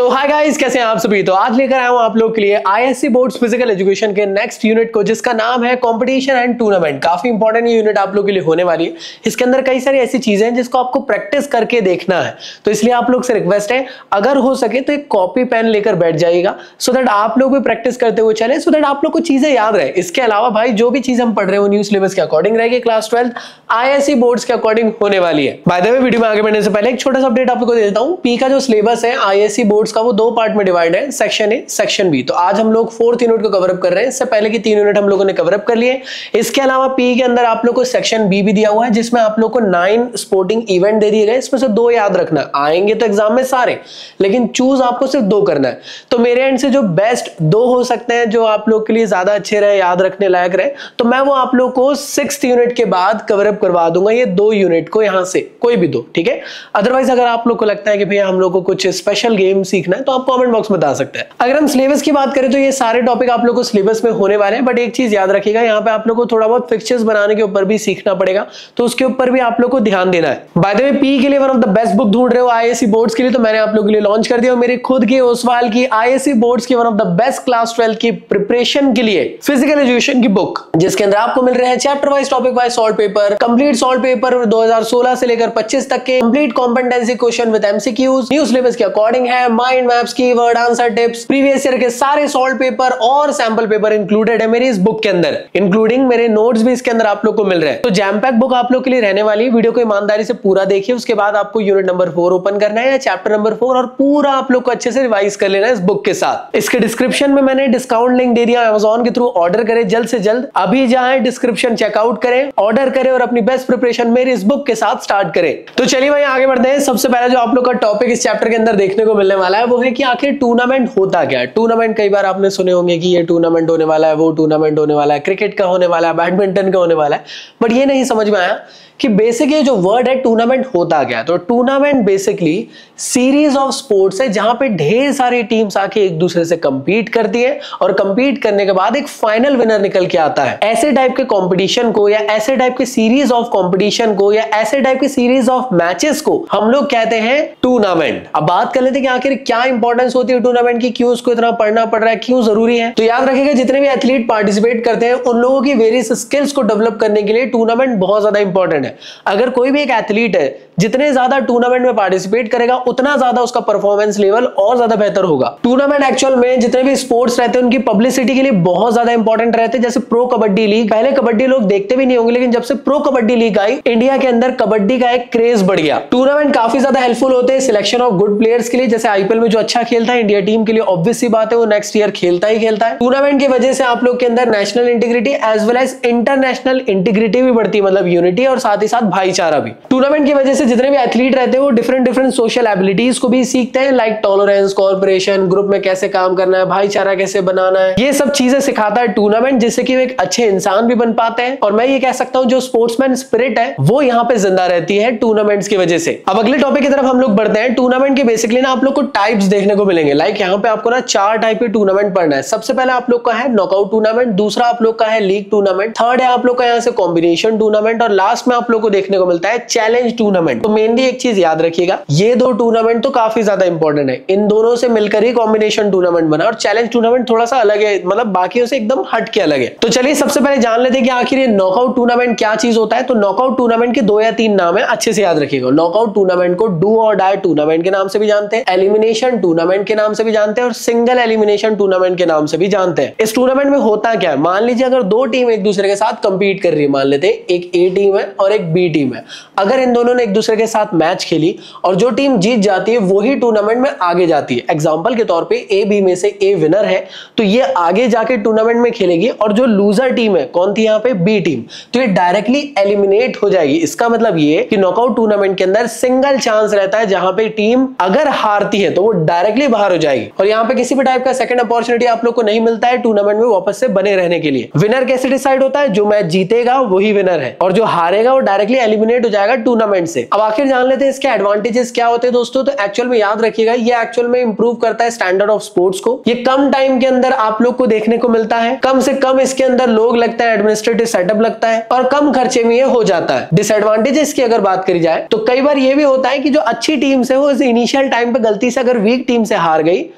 सो hi guys, कैसे हैं आप सभी। तो आज लेकर आया हूं आप लोग के लिए आईएससी बोर्ड्स फिजिकल एजुकेशन के नेक्स्ट यूनिट को, जिसका नाम है कंपटीशन एंड टूर्नामेंट। काफी इंपॉर्टेंट ये यूनिट आप लोग के लिए होने वाली है। इसके अंदर कई सारी ऐसी चीजें हैं जिसको आपको प्रैक्टिस करके देखना है। तो इसलिए आप लोग से रिक्वेस्ट है, अगर हो सके तो एक कॉपी पेन लेकर बैठ जाइएगा, सो दैट आप लोग भी प्रैक्टिस करते हुए चले, सो दैट आप लोग को चीजें याद रहे। इसके अलावा भाई जो भी चीज हम पढ़ रहे हैं वो न्यू सिलेबस के अकॉर्डिंग रहेगी, क्लास 12 आईएससी बोर्ड्स के अकॉर्डिंग होने वाली है। बाय द वे, वीडियो में आगे बढ़ने से पहले एक छोटा सा अपडेट आप लोग को दे देता हूं। पी का जो सिलेबस है आईएससी बोर्ड्स का, वो दो पार्ट में डिवाइड है, सेक्शन ए, सेक्शन बी। तो आज हम लोग 4th यूनिट को कवर अप कर रहे हैं। इससे पहले की 3 यूनिट हम लोगों ने कवर अप कर लिए। इसके अलावा पी के अंदर आप लोग को सेक्शन बी भी दिया हुआ है, जिसमें आप लोग को 9 स्पोर्टिंग इवेंट दे दिए गए। इसमें से 2 याद रखना, आएंगे तो एग्जाम में सारे, लेकिन चूज आपको सिर्फ 2 करना है। तो मेरे एंड से जो बेस्ट 2 हो सकते हैं, जो आप लोग के लिए ज्यादा अच्छे रहे, याद रखने लायक रहे, तो मैं वो आप लोग को 6th यूनिट के बाद कवर अप करवा दूंगा। ये 2 यूनिट को यहां से कोई भी 2, ठीक है। अदरवाइज अगर आप लोग को लगता है कि भैया हम लोग को कुछ स्पेशल गेम सीखना है, तो आप कमेंट बॉक्स में बता सकते हैं। अगर हम सिलेबस की बात करें तो ये सारे टॉपिक आप लोग को सिलेबस में होने वाले हैं, बट एक चीज याद रखिएगा, यहाँ पे आप लोग को थोड़ा बहुत फिक्चर्स बनाने के ऊपर भी सीखना पड़ेगा, तो उसके ऊपर भी आप लोग को ध्यान देना है। बाय द वे, पी के लिए one of the best book ढूंढ रहे हो आईएससी बोर्ड्स के लिए, तो मैंने आप लोगों के लिए लॉन्च कर दिया मेरे खुद की ओसवाल की आईएससी बोर्ड्स की one of the best class 12 की प्रिपरेशन के लिए फिजिकल एजुकेशन की बुक, जिसके अंदर आपको मिल रहे हैं chapter wise, topic wise solve paper, complete solve paper 2016 से लेकर 25 तक के, complete competency question with MCQs, new syllabus के अकॉर्डिंग है, mind maps, keyword, answer tips, previous year के सारे सॉल्व पेपर और सैंपल पेपर इंक्लूडेड है मेरी इस बुक के अंदर, इंक्लूडिंग मेरे नोट्स भी इसके अंदर आप लोग को मिल रहे हैं। तो जैम पैक बुक आप लोग के लिए रहने वाली है। वीडियो को ईमानदारी से पूरा देखिए, उसके बाद आपको यूनिट नंबर 4 ओपन करना है या चैप्टर नंबर 4, और पूरा आप लोग को अच्छे से रिवाइज कर लेना है इस बुक के साथ। इसके डिस्क्रिप्शन में मैंने डिस्काउंट लिंक दे दिया, Amazon के थ्रू ऑर्डर करें जल्द से जल्द। अभी जाएं, डिस्क्रिप्शन चेकआउट करें, ऑर्डर करें और अपनी बेस्ट प्रिपरेशन मेरी इस बुक के साथ स्टार्ट करें। तो चलिए भाई आगे बढ़ते हैं। सबसे पहले जो आप लोग का टॉपिक इस चैप्टर के अंदर देखने को मिलने वाला है, वो है कि आखिर टूर्नामेंट होता क्या है। टूर्नामेंट कई बार आपने सुने होंगे कि ये टूर्नामेंट होने वाला है, वो टूर्नामेंट होने वाला है, क्रिकेट का होने वाला है, बैडमिंटन का होने वाला है, बट ये नहीं समझ में आया कि बेसिकली जो वर्ड है टूर्नामेंट होता क्या है। तो tournament basically series of sports है, जहां पे ढेर सारी टीम्स आके एक दूसरे से कंपीट करती है, और कंपीट करने के बाद एक फाइनल विनर निकल के आता है। ऐसे टाइप के कंपटीशन को, या ऐसे टाइप के सीरीज ऑफ कंपटीशन को, या ऐसे टाइप के सीरीज ऑफ मैचेस को हम लोग कहते हैं टूर्नामेंट। अब बात कर लेते हैं कि आखिर क्या इंपॉर्टेंस होती है टूर्नामेंट की, क्यों उसको इतना पढ़ना पड़ रहा है, क्यों जरूरी है। तो याद रखिएगा, जितने भी एथलीट पार्टिसिपेट करते हैं उन लोगों की वेरियस स्किल्स को डेवलप करने के लिए टूर्नामेंट बहुत ज्यादा इंपॉर्टेंट है। अगर कोई भी एक एथलीट है, जितने ज्यादा टूर्नामेंट में पार्टिसिपेट करेगा, उतना ज्यादा उसका परफॉर्मेंस लेवल और ज्यादा बेहतर होगा। टूर्नामेंट एक्चुअल में जितने भी स्पोर्ट्स रहते हैं उनकी पब्लिसिटी के लिए बहुत ज्यादा इंपॉर्टेंट रहते हैं। जैसे प्रो कबड्डी लीग, पहले कबड्डी लोग देखते भी नहीं होंगे, लेकिन जब से प्रो कबड्डी लीग आई, इंडिया के अंदर कबड्डी का एक क्रेज बढ़ गया। टूर्नामेंट काफी ज्यादा हेल्पफुल होते हैं सिलेक्शन ऑफ गुड प्लेयर्स के लिए। जैसे आईपीएल में जो अच्छा खेलता है इंडिया टीम के लिए, ऑब्वियस सी बात है वो नेक्स्ट ईयर खेलता ही खेलता है। टूर्नामेंट की वजह से आप लोग के अंदर national integrity as well as international integrity भी बढ़ती है, मतलब यूनिटी और साथ ही साथ भाईचारा भी। टूर्नामेंट की वजह से जितने भी एथलीट रहते हैं वो डिफरेंट सोशल एबिलिटीज को भी सीखते हैं, लाइक टॉलरेंस, कोऑपरेशन, ग्रुप में कैसे काम करना है, भाईचारा कैसे बनाना है, ये सब चीजें सिखाता है टूर्नामेंट, जिससे कि वो एक अच्छे इंसान भी बन पाते हैं। और मैं ये कह सकता हूं जो स्पोर्ट्समैन स्पिरिट है वो यहाँ पे जिंदा रहती है टूर्नामेंट्स की वजह से। अब अगले टॉपिक की तरफ हम लोग बढ़ते हैं। टूर्नामेंट के बेसिकली ना आप लोग को टाइप्स देखने को मिलेंगे, लाइक यहाँ पे आपको ना 4 टाइप के टूर्नामेंट पढ़ना है। सबसे पहले आप लोग का है नॉकआउट टूर्नामेंट, दूसरा आप लोग का है लीग टूर्नामेंट, थर्ड है आप लोग का यहाँ से कॉम्बिनेशन टूर्नामेंट, और लास्ट में आप लोग को देखने को मिलता है चैलेंज टूर्नामेंट। तो मेनली एक चीज याद रखिएगा, ये 2 टूर्नामेंट तो काफी ज्यादा इंपॉर्टेंट है, इन दोनों से मिलकर ही कॉम्बिनेशन टूर्नामेंट बना, और चैलेंज टूर्नामेंट थोड़ा सा अलग है, मतलब बाकियों से एकदम हट के अलग है। तो चलिए सबसे पहले जान लेते हैं कि आखिर ये नॉकआउट टूर्नामेंट क्या चीज होता है। तो नॉकआउट टूर्नामेंट के 2 या 3 नाम है, अच्छे से याद रखिएगा। नॉकआउट टूर्नामेंट को डू और डाई टूर्नामेंट के नाम से भी जानते हैं, एलिमिनेशन टूर्नामेंट के नाम से भी जानते हैं, और सिंगल एलिमिनेशन टूर्नामेंट के नाम से भी जानते हैं। इस टूर्नामेंट में होता क्या है, मान लीजिए अगर 2 टीम एक दूसरे के साथ कंपीट कर रही है, मान लेते हैं एक ए टीम है और एक बी टीम है। अगर इन दोनों ने एक दूसरे के साथ मैच खेली और जो टीम जीत जाती है वही टूर्नामेंट में आगे जाती है। एग्जांपल के तौर पे ए बी में से ए विनर है, तो ये आगे जाके टूर्नामेंट में खेलेगी, और जो लूजर टीम है कौन थी यहाँ पे, बी टीम, तो ये डायरेक्टली एलिमिनेट हो जाएगी। इसका मतलब ये कि नॉकआउट टूर्नामेंट के अंदर सिंगल चांस रहता है, जहां पे टीम अगर हारती है तो वो डायरेक्टली बाहर हो जाएगी, और यहाँ पे किसी भी टाइप का सेकंड अपॉर्चुनिटी आप लोग को नहीं मिलता है टूर्नामेंट में वापस से बने रहने के लिए। विनर कैसे डिसाइड होता है, जो मैच जीतेगा वही विनर है, और जो हारेगा वो वो डायरेक्टली एलिमिनेट हो जाएगा टूर्नामेंट से। अब आखिर जान लेते हैं इसके एडवांटेजेस क्या होते हैं दोस्तों। तो एक्चुअल में याद रखिएगा, ये एक्चुअल में इंप्रूव करता है स्टैंडर्ड ऑफ स्पोर्ट्स को। ये कम टाइम के अंदर आप लोग को देखने को मिलता है, कम से कम इसके अंदर लोग लगता है, एडमिनिस्ट्रेटिव सेटअप लगता है और कम खर्चे में ये हो जाता है। डिसएडवांटेजेस की अगर बात करी जाए तो कई बार ये भी होता है कि जो अच्छी टीम्स है वो इनिशियल टाइम पे गलती से अगर वीक टीम से हार गई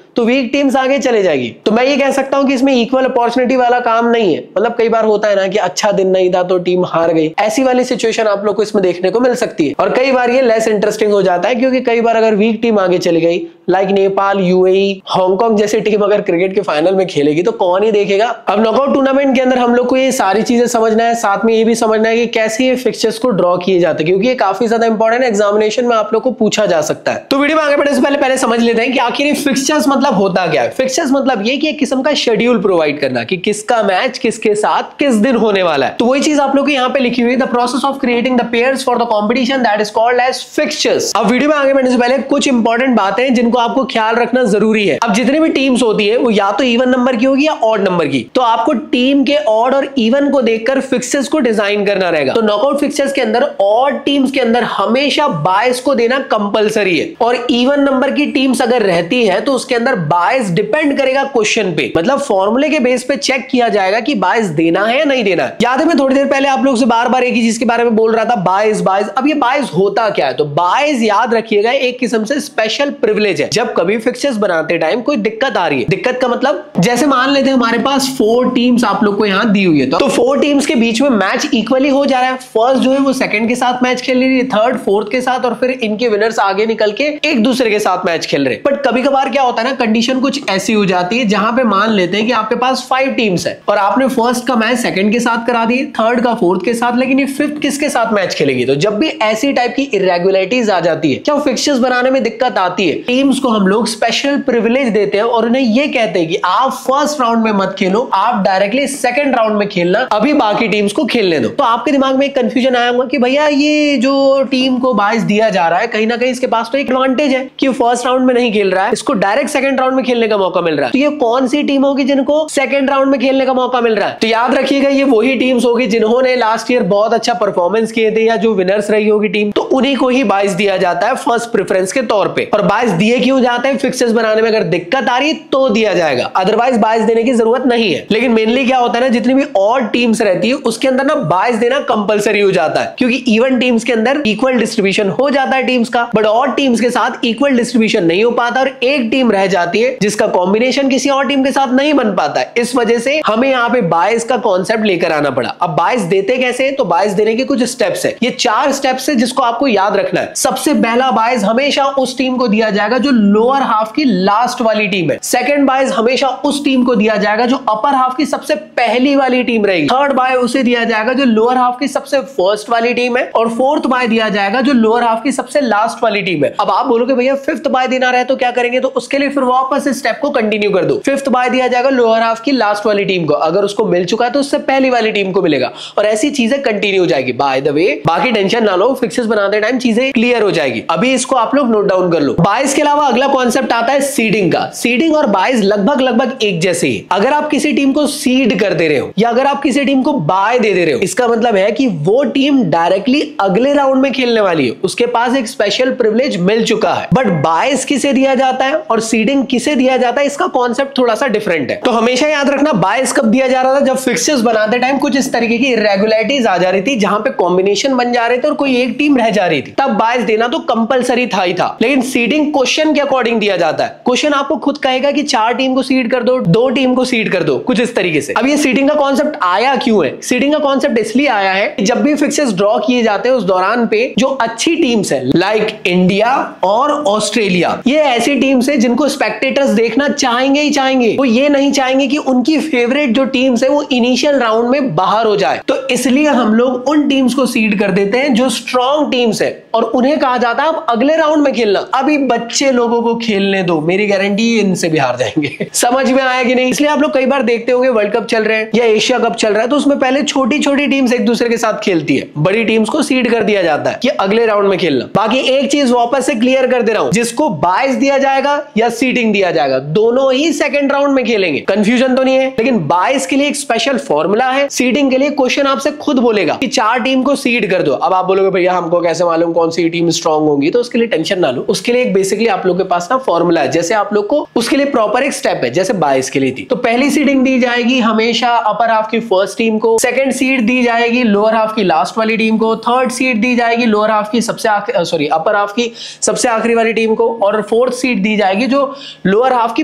तो वीक टीम्स आगे चले जाएगी। तो मैं ये कह सकता हूं कि इसमें इक्वल अपॉर्चुनिटी वाला काम नहीं है। मतलब कई बार होता है ना कि अच्छा दिन नहीं था तो टीम हार गई, ऐसी वाली सिचुएशन आप लोग को इसमें देखने को मिल सकती है। और कई बार ये लेस इंटरेस्टिंग हो जाता है क्योंकि कई बार अगर वीक टीम आगे चली गई, लाइक नेपाल, यूएई, हांगकांग जैसी टीम अगर क्रिकेट के फाइनल में खेलेगी तो कौन ही देखेगा। अब नॉकआउट टूर्नामेंट के अंदर हम लोग को ये सारी चीजें समझना है, साथ में ये भी समझना है कि कैसे ये फिक्चर्स को ड्रॉ किए जाते हैं, क्योंकि ये काफी ज्यादा इंपॉर्टेंट एग्जामिनेशन में आप लोग को पूछा जा सकता है। तो वीडियो में आगे बढ़ने से पहले समझ लेते हैं कि आखिर ये फिक्चर्स मतलब होता क्या है। फिक्चर्स मतलब ये कि एक किस्म का शेड्यूल प्रोवाइड करना कि किसका मैच किसके साथ किस दिन होने वाला है। तो वही चीज आप लोग को यहाँ पे लिखी हुई है, the process of creating the pairs for the competition that is called as fixtures. अब वीडियो में आगे बढ़ने से पहले कुछ इंपॉर्टेंट बातें जिनको आपको ख्याल रखना जरूरी है। अब जितनी भी टीम्स होती है वो या तो इवन नंबर की होगी या ऑड नंबर की, तो आपको टीम के ऑड और इवन को देखकर फिक्चर्स को डिजाइन करना रहेगा। तो नॉकआउट फिक्चर्स के अंदर ऑड टीम्स के अंदर हमेशा बायस को देना कंपलसरी है, और इवन नंबर की टीम्स अगर रहती है तो उसके अंदर बायस डिपेंड करेगा क्वेश्चन पे। मतलब फॉर्मूले के बेस पे चेक किया जाएगा कि बायस देना है या नहीं देना है। याद है मैं थोड़ी देर पहले आप लोग से बार बार एक ही चीज के बारे में बोल रहा था, बायस बायस। अब ये बायस होता क्या है? तो बायस याद रखिएगा एक किस्म से स्पेशल प्रिविलेज है। जब कभी फिक्चर्स बनाते टाइम कोई दिक्कत आ रही है, दिक्कत का मतलब जैसे मान लेते हैं हमारे पास 4 टीम्स आप लोग को यहाँ दी हुई है, तो 4 टीम्स के बीच में मैच इक्वली हो जा रहा है। फर्स्ट जो है वो सेकंड के साथ मैच खेल रही है, थर्ड फोर्थ के साथ, और फिर इनके विनर्स आगे निकल के एक दूसरे के साथ मैच खेल रहे हैं। बट कभी कभार क्या होता है ना, कंडीशन कुछ ऐसी हो जाती है जहां पे मान लेते हैं कि आपके पास 5 टीम्स है और आपने फर्स्ट का मैच सेकंड के साथ करा दी, थर्ड का फोर्थ के साथ, लेकिन ये फिफ्थ किसके साथ मैच खेलेगी। तो जब भी ऐसी टाइप की इरेगुलरिटीज आ जाती है, क्या फिक्चर्स बनाने में दिक्कत आती है, टीम्स को हम लोग स्पेशल प्रिविलेज देते हैं और उन्हें ये कहते हैं कि आप फर्स्ट राउंड में मत खेलो, आप डायरेक्टली सेकंड राउंड में खेलना, अभी बाकी टीम्स को खेलने दो। तो आपके दिमाग में एक कंफ्यूजन आया होगा कि भैया ये जो टीम को बायस दिया जा रहा है, कहीं ना कहीं इसके पास तो एक एडवांटेज है कि फर्स्ट राउंड में नहीं खेल रहा है, इसको डायरेक्ट सेकंड राउंड में खेलने का मौका मिल रहा है। तो ये कौन सी टीम होगी जिनको सेकंड राउंड में खेलने का मौका मिल रहा है? तो याद रखिएगा ये वही टीम्स होगी जिन्होंने लास्ट ईयर बहुत अच्छा परफॉर्मेंस किए थे या जो विनर्स रही होगी टीम, तो उन्हीं को ही बायस दिया जाता है फर्स्ट प्रेफरेंस के तौर पे। और बायस दिए क्यों जाते हैं? फिक्चर्स बनाने में अगर दिक्कत आ रही है तो दिया जाएगा, अदरवाइज बायस देने की जरूरत नहीं है। लेकिन मेनली क्या होता है ना, जितनी भी ऑड टीम्स रहती है उसके अंदर ना बायस देना कंपलसरी हो जाता है, क्योंकि इवन टीम्स के अंदर इक्वल डिस्ट्रीब्यूशन हो जाता है टीम्स का, बट ऑड टीम्स के साथ इक्वल डिस्ट्रीब्यूशन नहीं हो पाता और एक टीम रह जाती है जिसका कॉम्बिनेशन किसी और टीम के साथ नहीं बन पाता है। इस वजह से हमें यहाँ पे बायस का कॉन्सेप्ट लेकर आना पड़ा। अब बायस देते कैसे? तो बायस देने के कुछ स्टेप्स है, ये 4 स्टेप्स है जिसको आपको याद रखना है। सबसे पहला बायस हमेशा उस टीम को दिया जाएगा जो लोअर हाफ की लास्ट वाली टीम है। सेकंड बायस हमेशा उस टीम को दिया जाएगा जो अपर हाफ की सबसे पहली वाली टीम रहेगी। थर्ड बाय उसे दिया जाएगा जो लोअर हाफ की सबसे फर्स्ट वाली टीम है, और फोर्थ बाय दिया जाएगा जो लोअर हाफ की सबसे लास्ट वाली टीम है। अब आप बोलोगे भैया फिफ्थ बाय देना रहे तो क्या करेंगे? तो उसके लिए फिर वापस इस स्टेप को कंटिन्यू कर दो। फिफ्थ बाय दिया जाएगा लोअर हाफ की लास्ट वाली टीम को, अगर उसको मिल चुका है तो उससे पहली वाली टीम को मिलेगा, और ऐसी चीजें कंटिन्यू हो जाएगी। बाय द वे बाकी टेंशन ना लो, फिक्सेस बनाते टाइम चीजें क्लियर हो जाएगी। अभी इसको आप लोग नोट डाउन कर लो। बायस के अलावा अगला कॉन्सेप्ट आता है सीडिंग का। सीडिंग और बायस लगभग एक जैसे ही। अगर आप किसी टीम को सीड कर दे रहे हो या अगर आप किसी टीम को बाय दे रहे हो, इसका मतलब है कि वो टीम डायरेक्टली अगले राउंड में खेलने वाली है, उसके पास एक स्पेशल प्रिविलेज मिल चुका है। बट बायस किसे दिया जाता है और सीडिंग किसे दिया जाता है, इसका कॉन्सेप्ट थोड़ा सा डिफरेंट है। तो हमेशा याद रखना बायस कब दिया जा रहा था? जब फिक्सर्स बनाते टाइम कुछ इस तरीके की इरेगुलरिटीज आ जा रही थी, जहां पे कॉम्बिनेशन बन जा रहे थे और कोई एक टीम रह जा रही थी, तब बायस देना तो कंपलसरी था ही था। लेकिन सीडिंग क्वेश्चन के अकॉर्डिंग दिया जाता है। क्वेश्चन आपको खुद कहेगा कि 4 टीम को सीड कर दो, 2 टीम को सीड कर दो, कुछ इस तरीके से। अब ये सीडिंग का कॉन्सेप्ट आया क्यों है? सीडिंग का कॉन्सेप्ट इसलिए आया है जब भी फिक्सर्स ड्रॉ किए जाते हैं उस दौरान पे जो अच्छी टीम्स है लाइक इंडिया और ऑस्ट्रेलिया, ये ऐसी टीम्स है जिनको स्पेक्टेटर्स देखना चाहेंगे ही चाहेंगे। वो ये नहीं चाहेंगे कि उनकी फेवरेट जो टीम्स है वो इनिशियल राउंड में बाहर हो जाए। तो इसलिए हम लोग उन टीम्स को सीड कर देते हैं जो स्ट्रॉन्ग टीम्स है, और उन्हें कहा जाता है अब अगले राउंड में खेलना। अभी बच्चे लोगों को खेलने दो, मेरी गारंटी इनसे भी हार जाएंगे। समझ में आया कि नहीं? इसलिए आप लोग कई बार देखते होंगे वर्ल्ड कप चल रहे हैं या एशिया कप चल रहा है, तो उसमें पहले छोटी छोटी टीम्स एक दूसरे के साथ खेलती है, बड़ी टीम्स को सीड कर दिया जाता है कि अगले राउंड में खेलना। बाकी एक चीज वापस से क्लियर कर दे रहा हूं, जिसको बायस दिया जाएगा या सीडिंग दिया जाएगा, दोनों ही सेकंड राउंड में खेलेंगे। कंफ्यूजन तो नहीं है? लेकिन बायस के लिए एक स्पेशल फॉर्मूला है, सीडिंग के लिए क्वेश्चन आपसे खुद बोलेगा कि 4 टीम को सीड कर दो। अब आप बोलोगे भैया हमको कैसे मालूम कौन सी टीम स्ट्रांग होगी, तो उसके लिए टेंशन ना लो। उसके लिए एक बेसिकली आप लोग के पास ना फॉर्मूला है, जैसे आप लोग को उसके लिए प्रॉपर एक स्टेप है, जैसे बायस के लिए थी। तो पहली सीडिंग दी जाएगी हमेशा अपर हाफ की फर्स्ट टीम को, सेकंड सीड दी जाएगी लोअर हाफ की लास्ट वाली टीम को, थर्ड सीड दी जाएगी लोअर हाफ की अपर हाफ की सबसे आखिरी वाली टीम को, और फोर्थ सीड दी जाएगी जो लोअर हाफ की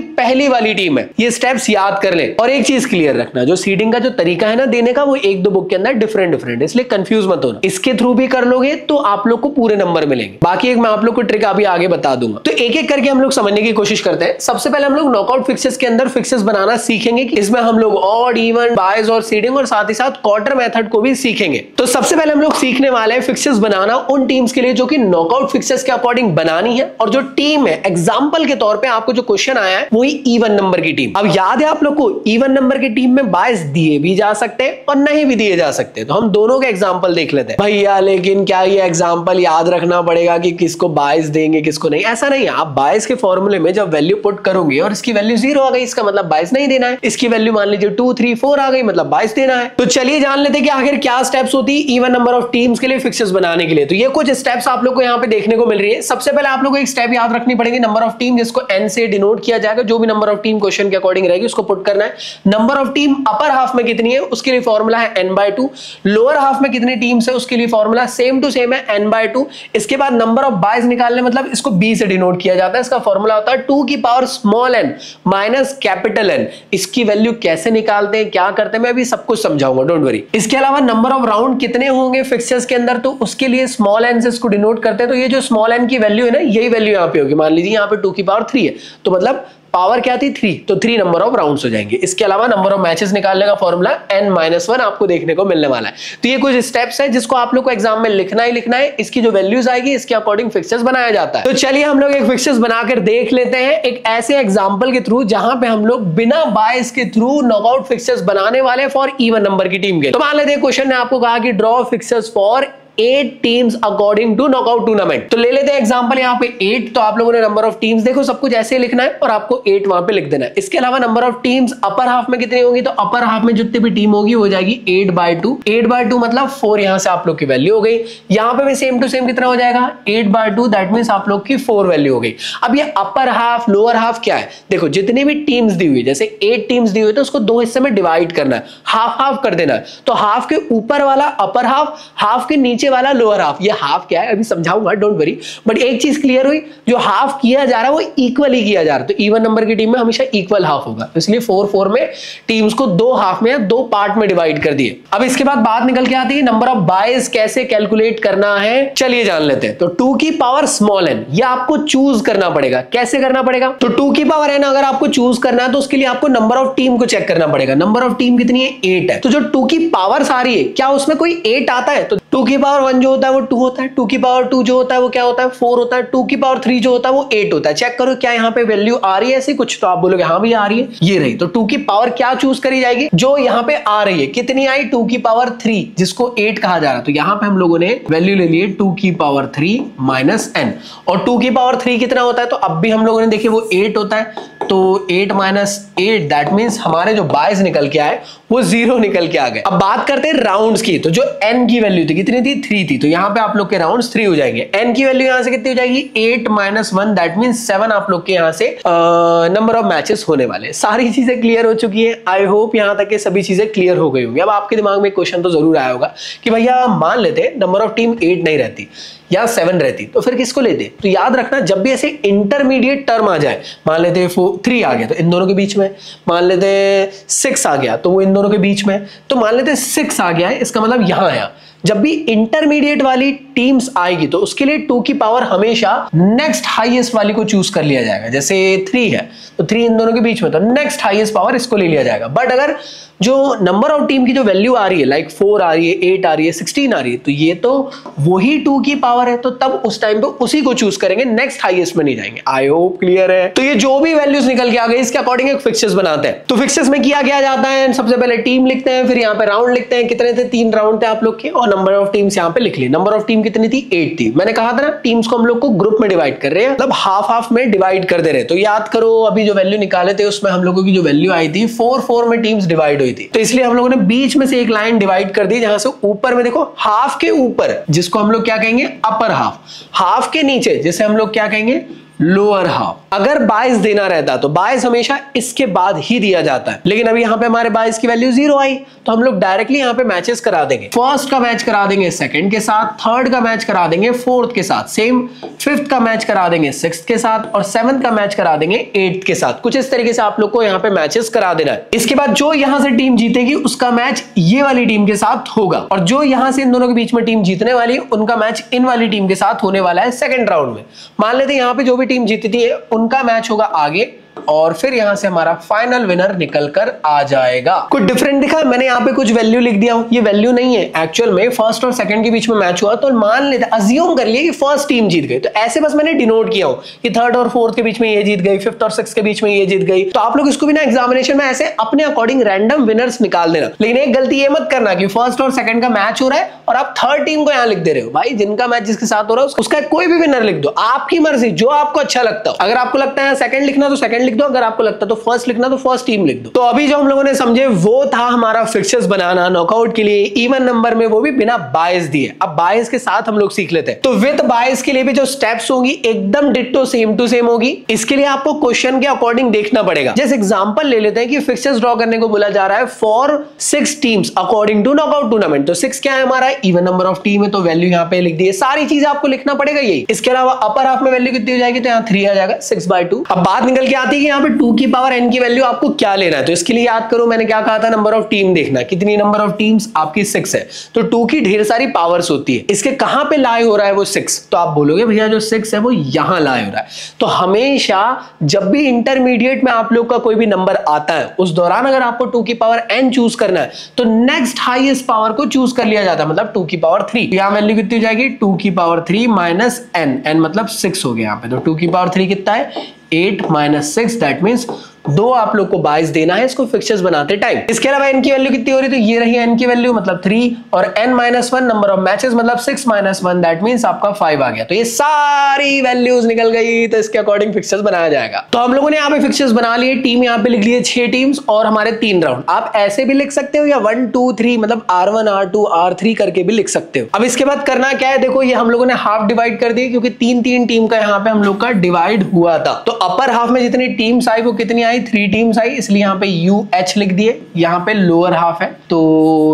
पहली वाली टीम है। ये स्टेप्स याद कर ले। और एक चीज क्लियर रखना, जो सीडिंग का जो तरीका है ना देने का, वो एक दो बुक के अंदर डिफरेंट, इसलिए कंफ्यूज मत होना। इसके थ्रू भी कर लोगे तो आप लोग को पूरे नंबर मिलेंगे। बाकी एक मैं आप लोग को ट्रिक अभी आगे बता दूंगा। तो एक एक करके हम लोग समझने की कोशिश करते हैं। सबसे पहले हम लोग नॉकआउट फिक्सेस के अंदर फिक्सेस बनाना सीखेंगे। इसमें हम लोग ऑड, इवन, बायस और सीडिंग और साथ ही साथ क्वार्टर मेथड को भी सीखेंगे। तो सबसे पहले हम लोग सीखने वाले हैं फिक्सेस बनाना उन टीम्स के लिए जो कि नॉकआउट फिक्सेस के अकॉर्डिंग बनानी है, और जो टीम है एग्जांपल के तौर पे आपको जो क्वेश्चन आया है वही इवन नंबर की टीम। अब याद है आप लोग को इवन नंबर की टीम में बायस दिए भी जा सकते हैं और नहीं भी दिए जा सकते। तो हम दोनों के एग्जांपल देख लेते हैं। भैया लेकिन क्या ये एग्जांपल याद रखना पड़ेगा कि किसको बायस देंगे किसको नहीं? ऐसा नहीं है। आप बायस के फॉर्मूले में जब वैल्यू पुट करोगे और इसकी वैल्यू 0 आ गई, इसका मतलब बायस नहीं देना है। इसकी वैल्यू मान लीजिए 2, 3, 4 आ गई, मतलब बायस देना है। तो चलिए जान लेते हैं कि आखिर क्या स्टेप्स होती है इवन नंबर ऑफ टीम्स के लिए फिक्सेस बनाने के लिए। तो ये कुछ स्टेप्स आप लोग को यहाँ पे देखने को मिल रही है। सबसे पहले आप लोग को एक स्टेप याद रखनी पड़ेगी, नंबर ऑफ टीम जिसको n से डिनोट किया जाएगा। जो भी नंबर ऑफ टीम क्वेश्चन के अकॉर्डिंग रहेगी उसको पुट करना है। Number of team upper half में कितनी है उसके लिए फॉर्मूला है n/2। लोअर हाफ में कितनी टीम्स है उसके लिए फॉर्मूला सेम टू सेम है n/2। इसके बाद नंबर ऑफ बायस निकालने, मतलब इसको b से डिनोट किया जाता है। इसका फॉर्मूला होता है 2 की power small n minus capital N। इसकी वैल्यू कैसे निकालते हैं, क्या करते हैं, मैं अभी सब कुछ समझाऊंगा, डोंट वरी। इसके अलावा नंबर ऑफ राउंड कितने होंगे फिक्सेस के अंदर, तो उसके लिए स्मॉल n से इसको डिनोट करते हैं। तो ये जो स्मॉल n की वैल्यू है ना, यही वैल्यू यहाँ पे होगी। मान लीजिए यहाँ पे 2 की पावर 3 है, तो मतलब पावर क्या थी 3, तो 3 नंबर ऑफ राउंड्स हो जाएंगे। इसके अलावा नंबर ऑफ मैचेस निकालने का फॉर्मूला n-1 आपको देखने को मिलने वाला है। तो ये कुछ स्टेप्स है जिसको आप लोग को एग्जाम में लिखना ही लिखना है। इसकी जो वैल्यूज आएगी इसके अकॉर्डिंग फिक्सेस बनाया जाता है। तो चलिए हम लोग एक फिक्सेस बनाकर देख लेते हैं एक ऐसे एग्जाम्पल के थ्रू जहां पे हम लोग बिना बायस के थ्रू नॉकआउट फिक्सेस बनाने वाले फॉर इवन नंबर की टीम के। तो मान लेते हैं क्वेश्चन ने आपको कहा कि draw fixtures for 8 teams according to knockout tournament. तो ले लेते हैं एग्जांपल यहाँ पे 8। तो आप लोगों ने नंबर ऑफ टीम्स देखो सब कुछ ऐसे ही लिखना है और आपको 8 वहां पे लिख देना है। इसके अलावा number of teams upper half में कितनी होगी, तो अपर हाफ में जितनी भी टीम होगी हो जाएगी 8/2। 8/2 मतलब 4 यहां से आप लोग की वैल्यू हो गई। यहां पे भी सेम टू सेम कितना हो जाएगा 8/2, दैट मींस आप लोग की 4 वैल्यू हो गई। अब ये अपर हाफ लोअर हाफ क्या है, देखो जितनी भी टीम्स दी हुई, जैसे 8 टीम्स दी हुई तो उसको 2 हिस्से में डिवाइड करना है, हाफ हाफ कर देना है। तो हाफ के ऊपर वाला अपर हाफ, हाफ के नीचे वाला लोअर हाफ। ये हाफ क्या है अभी समझाऊंगा, डोंट वरी। बट एक चीज क्लियर हुई, जो हाफ किया जा रहा है वो इक्वली किया जा रहा है। तो इवन नंबर की टीम में हमेशा इक्वल हाफ होगा, तो इसलिए 4-4 में टीम्स को 2 हाफ में 2 पार्ट में डिवाइड कर दिए। अब इसके बाद बात निकल के आती है नंबर ऑफ बायस कैसे कैलकुलेट करना है, चलिए जान लेते हैं। तो 2 की पावर स्मॉल n ये आपको चूज करना पड़ेगा। कैसे करना पड़ेगा, तो 2 की पावर n अगर आपको चूज करना है तो उसके लिए आपको नंबर ऑफ टीम को चेक करना पड़ेगा। नंबर ऑफ टीम कितनी है 8 है, तो जो 2 की पावर सारी है क्या उसमें कोई 8 आता है, तो 2 की पावर 1 जो होता है वो 2 होता है, 2 की पावर 2 जो होता है वो क्या होता है 4 होता है, 2 की पावर 3 जो होता है वो 8 होता है। चेक करो क्या यहाँ पे वैल्यू आ रही है ऐसी कुछ, तो आप बोलोगे हाँ भी आ रही है, ये रही। तो 2 की पावर क्या चूज करी जाएगी, जो यहाँ पे आ रही है कितनी आई 2 की पावर 3 जिसको 8 कहा जा रहा है। तो यहाँ पे हम लोगों ने वैल्यू ले ली 2 की पावर 3 माइनस n, और 2 की पावर 3 कितना होता है, तो अब भी हम लोगों ने देखिए वो 8 होता है। तो 8 माइनस 8 दैट मींस हमारे जो बायस निकल के आए वो 0 निकल के आ गए। अब बात करते हैं राउंड्स की। तो जो n की वैल्यू थी कितनी थी 3 थी, तो यहाँ पे आप लोग के राउंड्स 3 हो जाएंगे। n की वैल्यू यहाँ से कितनी हो जाएगी 8 माइनस 1 दैट मींस 7 आप लोग के यहाँ से नंबर ऑफ मैचेस होने वाले। सारी चीजें क्लियर हो चुकी है। आई होप यहाँ तक के सभी चीजें क्लियर हो गई होंगी। अब आपके दिमाग में क्वेश्चन तो जरूर आया होगा कि भैया मान लेते नंबर ऑफ टीम 8 नहीं रहती या 7 रहती तो फिर किसको लेते। तो याद रखना जब भी ऐसे इंटरमीडिएट टर्म आ जाए, मान लेते 3 आ गया तो इन दोनों के बीच में, मान लेते 6 आ गया तो वो इन दोनों के बीच में, तो मान लेते 6 आ गया है, इसका मतलब यहां आया। जब भी इंटरमीडिएट वाली टीम्स आएगी तो उसके लिए 2 की पावर हमेशा नेक्स्ट हाईएस्ट वाली को चूज कर लिया जाएगा। जैसे 3 है तो 3 इन दोनों के बीच में, तो नेक्स्ट हाईएस्ट पावर इसको ले लिया जाएगा। बट अगर जो नंबर ऑफ टीम की जो वैल्यू आ रही है लाइक 4 आ रही है, 8 आ रही है, 16 आ रही है, तो ये तो वही 2 की पावर है, तो तब उस टाइम पे उसी को चूज करेंगे, नेक्स्ट हाईएस्ट में नहीं जाएंगे। आई होप क्लियर है। तो ये जो भी वैल्यूज निकल के आ गई इसके अकॉर्डिंग एक फिक्सेस बनाते हैं। तो फिक्सेस में किया जाता है, सबसे पहले टीम लिखते हैं, फिर यहाँ पे राउंड लिखते हैं, कितने थे 3 राउंड थे आप लोग के, और नंबर ऑफ टीम्स यहाँ पे लिख ली। नंबर ऑफ टीम कितनी थी? 8 थी। मैंने कहा था ना टीम्स को हम लोग को ग्रुप में डिवाइड कर रहे हैं, मतलब हाफ हाफ में डिवाइड कर दे रहे हैं। तो याद करो अभी जो वैल्यू निकाले थे उसमें हम लोगों की जो वैल्यू आई थी 4 में टीम्स डिवाइड हुई थी। तो इसलिए हम लोगों ने बीच में से एक लाइन डिवाइड कर दी, जहां से ऊपर में देखो हाफ के ऊपर जिसको हम लोग क्या कहेंगे? अपर हाफ, हाफ के नीचे जिसे हम लोग क्या कहेंगे? Lower half. अगर बायस देना रहता तो बायस हमेशा इसके बाद ही दिया जाता है, लेकिन अभी यहाँ पे हमारे बायस की वैल्यू 0 आई, तो हम लोग डायरेक्टली यहाँ पे मैचेस करा देंगे। फर्स्ट का मैच करा देंगे सेकंड के साथ, थर्ड का मैच करा देंगे फोर्थ के साथ, सेम फिफ्थ का मैच करा देंगे सिक्स्थ के साथ, और सेवंथ का मैच करा देंगे एट्थ के साथ। कुछ इस तरीके से आप लोग को यहाँ पे मैचेस करा देना है। इसके बाद जो यहाँ से टीम जीतेगी उसका मैच ये वाली टीम के साथ होगा, और जो यहाँ से इन दोनों के बीच में टीम जीतने वाली है उनका मैच इन वाली टीम के साथ होने वाला है सेकंड राउंड में। मान लेते हैं यहाँ पे जो भी टीम जीतती है उनका मैच होगा आगे, और फिर यहां से हमारा फाइनल विनर निकल कर आ जाएगा। कुछ डिफरेंट दिखा? मैंने यहाँ पे कुछ वैल्यू लिख दिया हूं, ये वैल्यू नहीं है। एक्चुअल में फर्स्ट और सेकंड के बीच में मैच हुआ, तो मान लेते अज्यूम कर लिए कि फर्स्ट टीम जीत गई, तो ऐसे बस मैंने डिनोट किया हूं कि थर्ड और फोर्थ के बीच में ये जीत गई, फिफ्थ और सिक्स्थ के बीच में ये जीत गई। तो आप लोग इसको भी ना एग्जामिनेशन में ऐसे अपने अकॉर्डिंग रैंडम विनर्स निकाल देना। लेकिन एक गलती ये मत करना कि फर्स्ट और सेकंड का मैच हो रहा है और आप थर्ड टीम को यहाँ लिख दे रहे हो। भाई जिनका मैच जिसके साथ हो रहा है उसका कोई भी विनर लिख दो, आपकी मर्जी, जो आपको अच्छा लगता हो। अगर आपको लगता है सेकंड लिखना तो सेकंड लिख दो, अगर आपको लगता है तो फर्स्ट लिखना तो फर्स्ट टीम लिख दो। तो अभी जो हम लोगों ने समझे वो था हमारा फिक्सर्स बनाना नॉकआउट के लिए इवन नंबर में, वो भी बिना बायस दिए। अब बायस के साथ हम लोग सीख लेते हैं। तो विद बायस के लिए भी जो स्टेप्स होंगी एकदम डिट्टो सेम टू सेम होगी। इसके लिए आपको क्वेश्चन के अकॉर्डिंग देखना पड़ेगा। जैसे एग्जांपल ले लेते हैं कि फिक्सर्स ड्रॉ करने को बोला जा रहा है for 6 teams according to knockout tournament. तो 6 क्या है हमारा? इवन नंबर ऑफ टीम है, तो वैल्यू यहाँ पे लिख दी है। सारी चीज आपको लिखना पड़ेगा यही। इसके अलावा अपर हाफ में वैल्यू कितनी हो जाएगी? तो यहाँ 3 आ जाएगा, 6/2। अब बात निकल के आती है कि यहाँ पे 2 की पावर n की वैल्यू आपको क्या लेना है। तो इसके लिए याद करो मैंने क्या कहा था? नंबर ऑफ टीम देखना। कितनी नंबर ऑफ टीम्स? आपकी 6 है, तो 2 की ढेर सारी पावर्स होती है। इसके कहां पे लाई हो रहा है वो 6? तो आप बोलोगे भैया जो 6 है वो यहां लाई हो रहा है। तो हमेशा जब भी इंटरमीडिएट में आप लोग का कोई भी नंबर आता है उस दौरान अगर आपको 2 की पावर n चूज करना है तो नेक्स्ट हाईएस्ट पावर को चूज कर लिया जाता है, मतलब 2 की पावर 3। यहां वैल्यू कितनी हो जाएगी? 2 की पावर 3 माइनस n मतलब 6 हो गया यहाँ पे। तो 2 की पावर 3 कितना है? 8 माइनस 6, दैट मीन्स 2 आप लोग को बायस देना है इसको फिक्सर्स बनाते टाइम। इसके अलावा n की वैल्यू कितनी हो रही है? तो ये रही n की वैल्यू मतलब 3, और n-1 नंबर ऑफ मैचेस मतलब 6-1, दैट मींस आपका 5 आ गया। तो ये सारी वैल्यूज निकल गई, तो इसके अकॉर्डिंग फिक्सर्स बनाया जाएगा। तो हम लोगों ने यहाँ पे फिक्सर्स बना लिए। टीम यहाँ पे लिख लिए 6 टीम्स और हमारे 3 राउंड। आप ऐसे भी लिख सकते हो या 1 2 3 मतलब R1 R2 R3 करके भी लिख सकते हो। अब इसके बाद करना क्या है? देखो ये हम लोगों ने हाफ डिवाइड कर दिए क्योंकि 3 टीम का यहाँ पे हम लोग का डिवाइड हुआ था। तो अपर हाफ में जितनी टीम्स आई वो कितनी आई? 3 टीम्स आई, इसलिए यहाँ पे UH लिख दिए। यहाँ पे लोअर हाफ है तो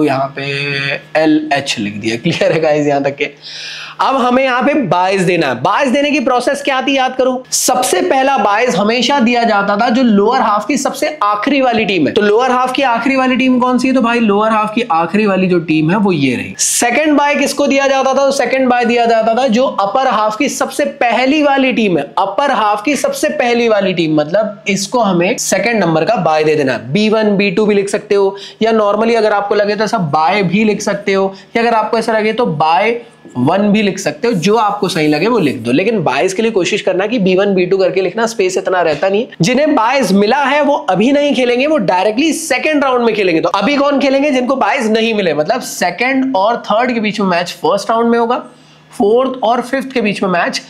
यहाँ पे LH लिख दिया। क्लियर है गाइस यहाँ तक के? अब हमें यहाँ पे बायस देना है। बायस देने की प्रोसेस क्या थी याद करो। सबसे पहला बायस हमेशा दिया जाता था जो लोअर हाफ की सबसे आखिरी वाली टीम है। तो लोअर हाफ की आखिरी वाली टीम कौन सी है? तो भाई लोअर हाफ की आखिरी वाली जो टीम है वो ये रही। सेकंड बाय किसको दिया जाता था? तो सेकंड बाय दिया जाता था जो अपर हाफ की सबसे पहली वाली टीम है। अपर हाफ की सबसे पहली वाली टीम मतलब इसको हमें सेकंड नंबर का बाय दे देना। B1 B2 भी लिख सकते हो, या नॉर्मली अगर आपको लगे तो सब बाय भी लिख सकते हो, या अगर आपको ऐसा लगे तो बाय 1 भी लिख सकते हो। जो आपको सही लगे वो लिख दो, लेकिन बायस के लिए कोशिश करना कि B1 B2 करके लिखना, स्पेस इतना रहता नहीं है। जिन्हें बायस मिला है वो अभी नहीं खेलेंगे, वो डायरेक्टली सेकंड राउंड में खेलेंगे। तो अभी कौन खेलेंगे? जिनको बायस नहीं मिले, मतलब सेकंड और थर्ड के बीच में मैच फर्स्ट राउंड में होगा, फोर्थ और फिफ्थ के बीच में मैच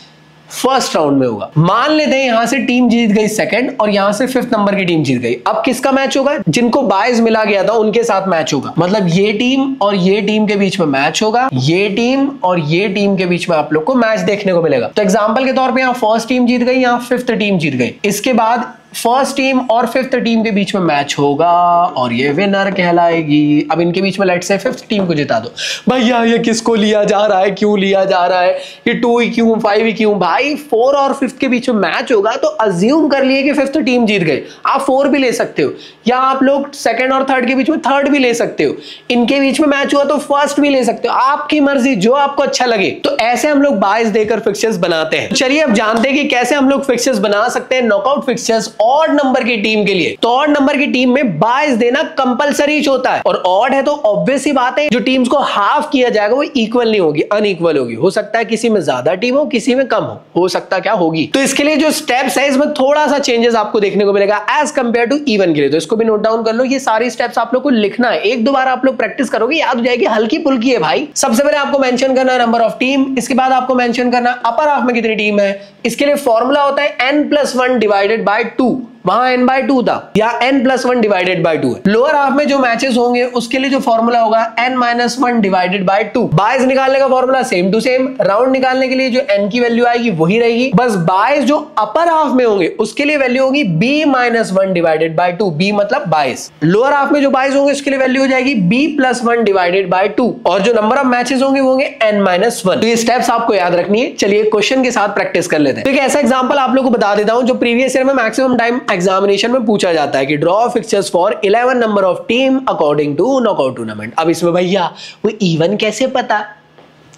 फर्स्ट राउंड में होगा। मान लेते हैं यहां से टीम जीत गई सेकंड और यहां से फिफ्थ नंबर की टीम जीत गई। अब किसका मैच होगा? जिनको बायस मिला गया था उनके साथ मैच होगा, मतलब ये टीम और ये टीम के बीच में मैच होगा, ये टीम और ये टीम के बीच में आप लोग को मैच देखने को मिलेगा। तो एग्जांपल के तौर पे यहां फर्स्ट टीम जीत गई, यहां फिफ्थ टीम जीत गई। इसके बाद फर्स्ट टीम और फिफ्थ टीम के बीच में मैच होगा और ये विनर कहलाएगी। अब इनके बीच में लेट्स से फिफ्थ टीम को जिता दो। भैया ये किसको लिया जा रहा है, क्यों लिया जा रहा है, ये 2 ही क्यों 5 ही क्यों? भाई 4 और फिफ्थ के बीच में मैच होगा तो अज्यूम कर लिए कि फिफ्थ टीम जीत गई। आप 4 भी ले सकते हो, या आप लोग सेकंड और थर्ड के बीच में थर्ड भी ले सकते हो। इनके बीच में मैच हुआ तो फर्स्ट भी ले सकते हो, आपकी मर्जी, जो आपको अच्छा लगे। तो ऐसे हम लोग बायस देकर फिक्सर्स बनाते हैं। चलिए अब जानते हैं कि कैसे हम लोग फिक्सर्स बना सकते हैं, नॉकआउट फिक्सर्स ऑड नंबर की टीम के लिए। तो ऑड नंबर की टीम में बायस देना कंपलसरी होता है, और ऑड है तो ऑब्वियस सी बात है जो टीम्स को हाफ किया जाएगा वो इक्वल नहीं होगी, अनइक्वल होगी। हो सकता है किसी में ज्यादा टीम हो, किसी में कम हो सकता क्या होगी। तो इसके लिए जो स्टेप्स है इसमें थोड़ा सा चेंजेस आपको देखने को मिलेगा एज कंपेयर टू इवन के लिए। तो इसको भी नोट डाउन कर लो, ये सारी स्टेप्स आप लोग को लिखना है, एक दो बार आप लोग प्रैक्टिस करोगे याद हो जाएगी, हल्की फुल्की है भाई। सबसे पहले आपको मेंशन करना है नंबर ऑफ टीम, इसके बाद आपको मेंशन करना अपर हाफ में कितनी टीम है। इसके लिए फॉर्मूला होता है n+1 डिवाइडेड बाय 2, वहां n/2 था, या n+1 डिवाइडेड बाय 2 है। लोअर हाफ में जो मैचेस होंगे उसके लिए जो फॉर्मूला होगा n-1 डिवाइडेड बाय 2। बायस निकालने का formula same to same, round निकालने के लिए जो n की वैल्यू आएगी वही रहेगी, बस बायस जो अपर हाफ में होंगे उसके लिए वैल्यू होगी b-1 डिवाइडेड बाय 2, b मतलब बायस। लोअर हाफ में जो बायस होंगे उसके लिए वैल्यू हो जाएगी b+1 डिवाइडेड बाय 2, और जो नंबर ऑफ मैचेस होंगे वो होंगे n-1। तो ये स्टेप्स आपको याद रखनी है। चलिए क्वेश्चन के साथ प्रैक्टिस कर लेते हैं। तो एक ऐसा एग्जांपल आप लोगों को बता देता हूं जो प्रीवियस ईयर में मैक्सिमम टाइम एग्जामिनेशन में पूछा जाता है कि draw fixtures for 11 number of team according to knockout tournament. अब इसमें भैया वो इवन कैसे पता,